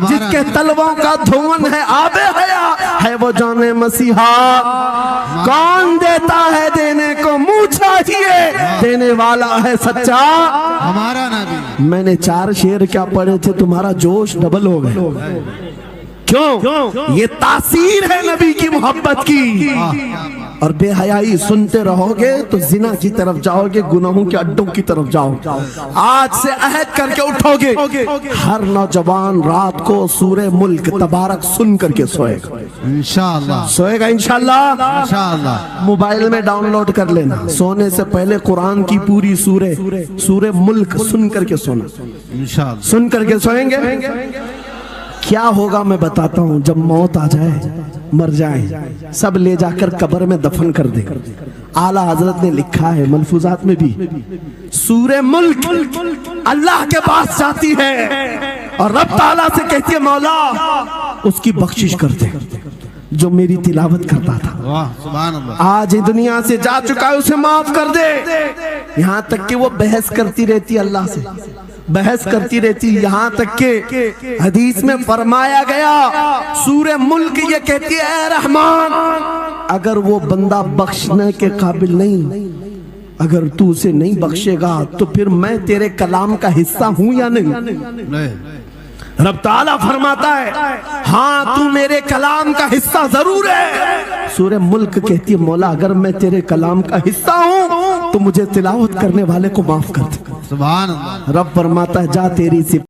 जिसके तलवों का धुआं है आबे हया, है वो जाने मसीहा। कौन देता है देने को, मुंह चाहिए, देने वाला है सच्चा
हमारा नबी।
मैंने 4 शेर क्या पढ़े थे, तुम्हारा जोश डबल हो गया। क्यों? ये तासीर है नबी की मोहब्बत की। और बेहयाई सुनते रहोगे तो जिना की तरफ जाओगे, गुनाहों के अड्डों की तरफ जाओगे। आज से अहद करके उठोगे, हर नौजवान रात को सूरे मुल्क तबारक सुन करके सोएगा,
इंशाअल्लाह
सोएगा इंशाअल्लाह।
इंशाअल्लाह
मोबाइल में डाउनलोड कर लेना, सोने से पहले कुरान की पूरी सूरे मुल्क सुन करके सोना,
इंशाअल्लाह
सुन करके सोएंगे। क्या होगा मैं बताता हूँ, जब मौत आ जाए, मर जाए, सब ले जाकर कब्र में दफन कर दे। आला हजरत ने लिखा है मलफूजात में भी, सूरे मुल्क अल्लाह के पास जाती है और रब ताला से कहती है मौला उसकी बख्शिश कर दे जो मेरी तिलावत करता था।
वाह सुभान अल्लाह।
आज दुनिया से जा चुका है, उसे माफ कर दे। यहाँ तक कि वो बहस करती रहती अल्लाह से, बहस करती रहती, यहाँ तक के हदीस में फरमाया गया सूरे मुल्क ये कहती है ऐ रहमान, अगर वो बंदा बख्शने के काबिल नहीं, अगर तू उसे नहीं बख्शेगा तो फिर मैं तेरे कलाम का हिस्सा हूं या नहीं? रब ताला फरमाता है हाँ तू मेरे कलाम का हिस्सा जरूर है। सूरे मुल्क कहती है मौला अगर मैं तेरे कलाम का हिस्सा हूँ तो मुझे तिलावत करने वाले को माफ कर दे।
सुभान अल्लाह।
रब फरमाता है जा तेरी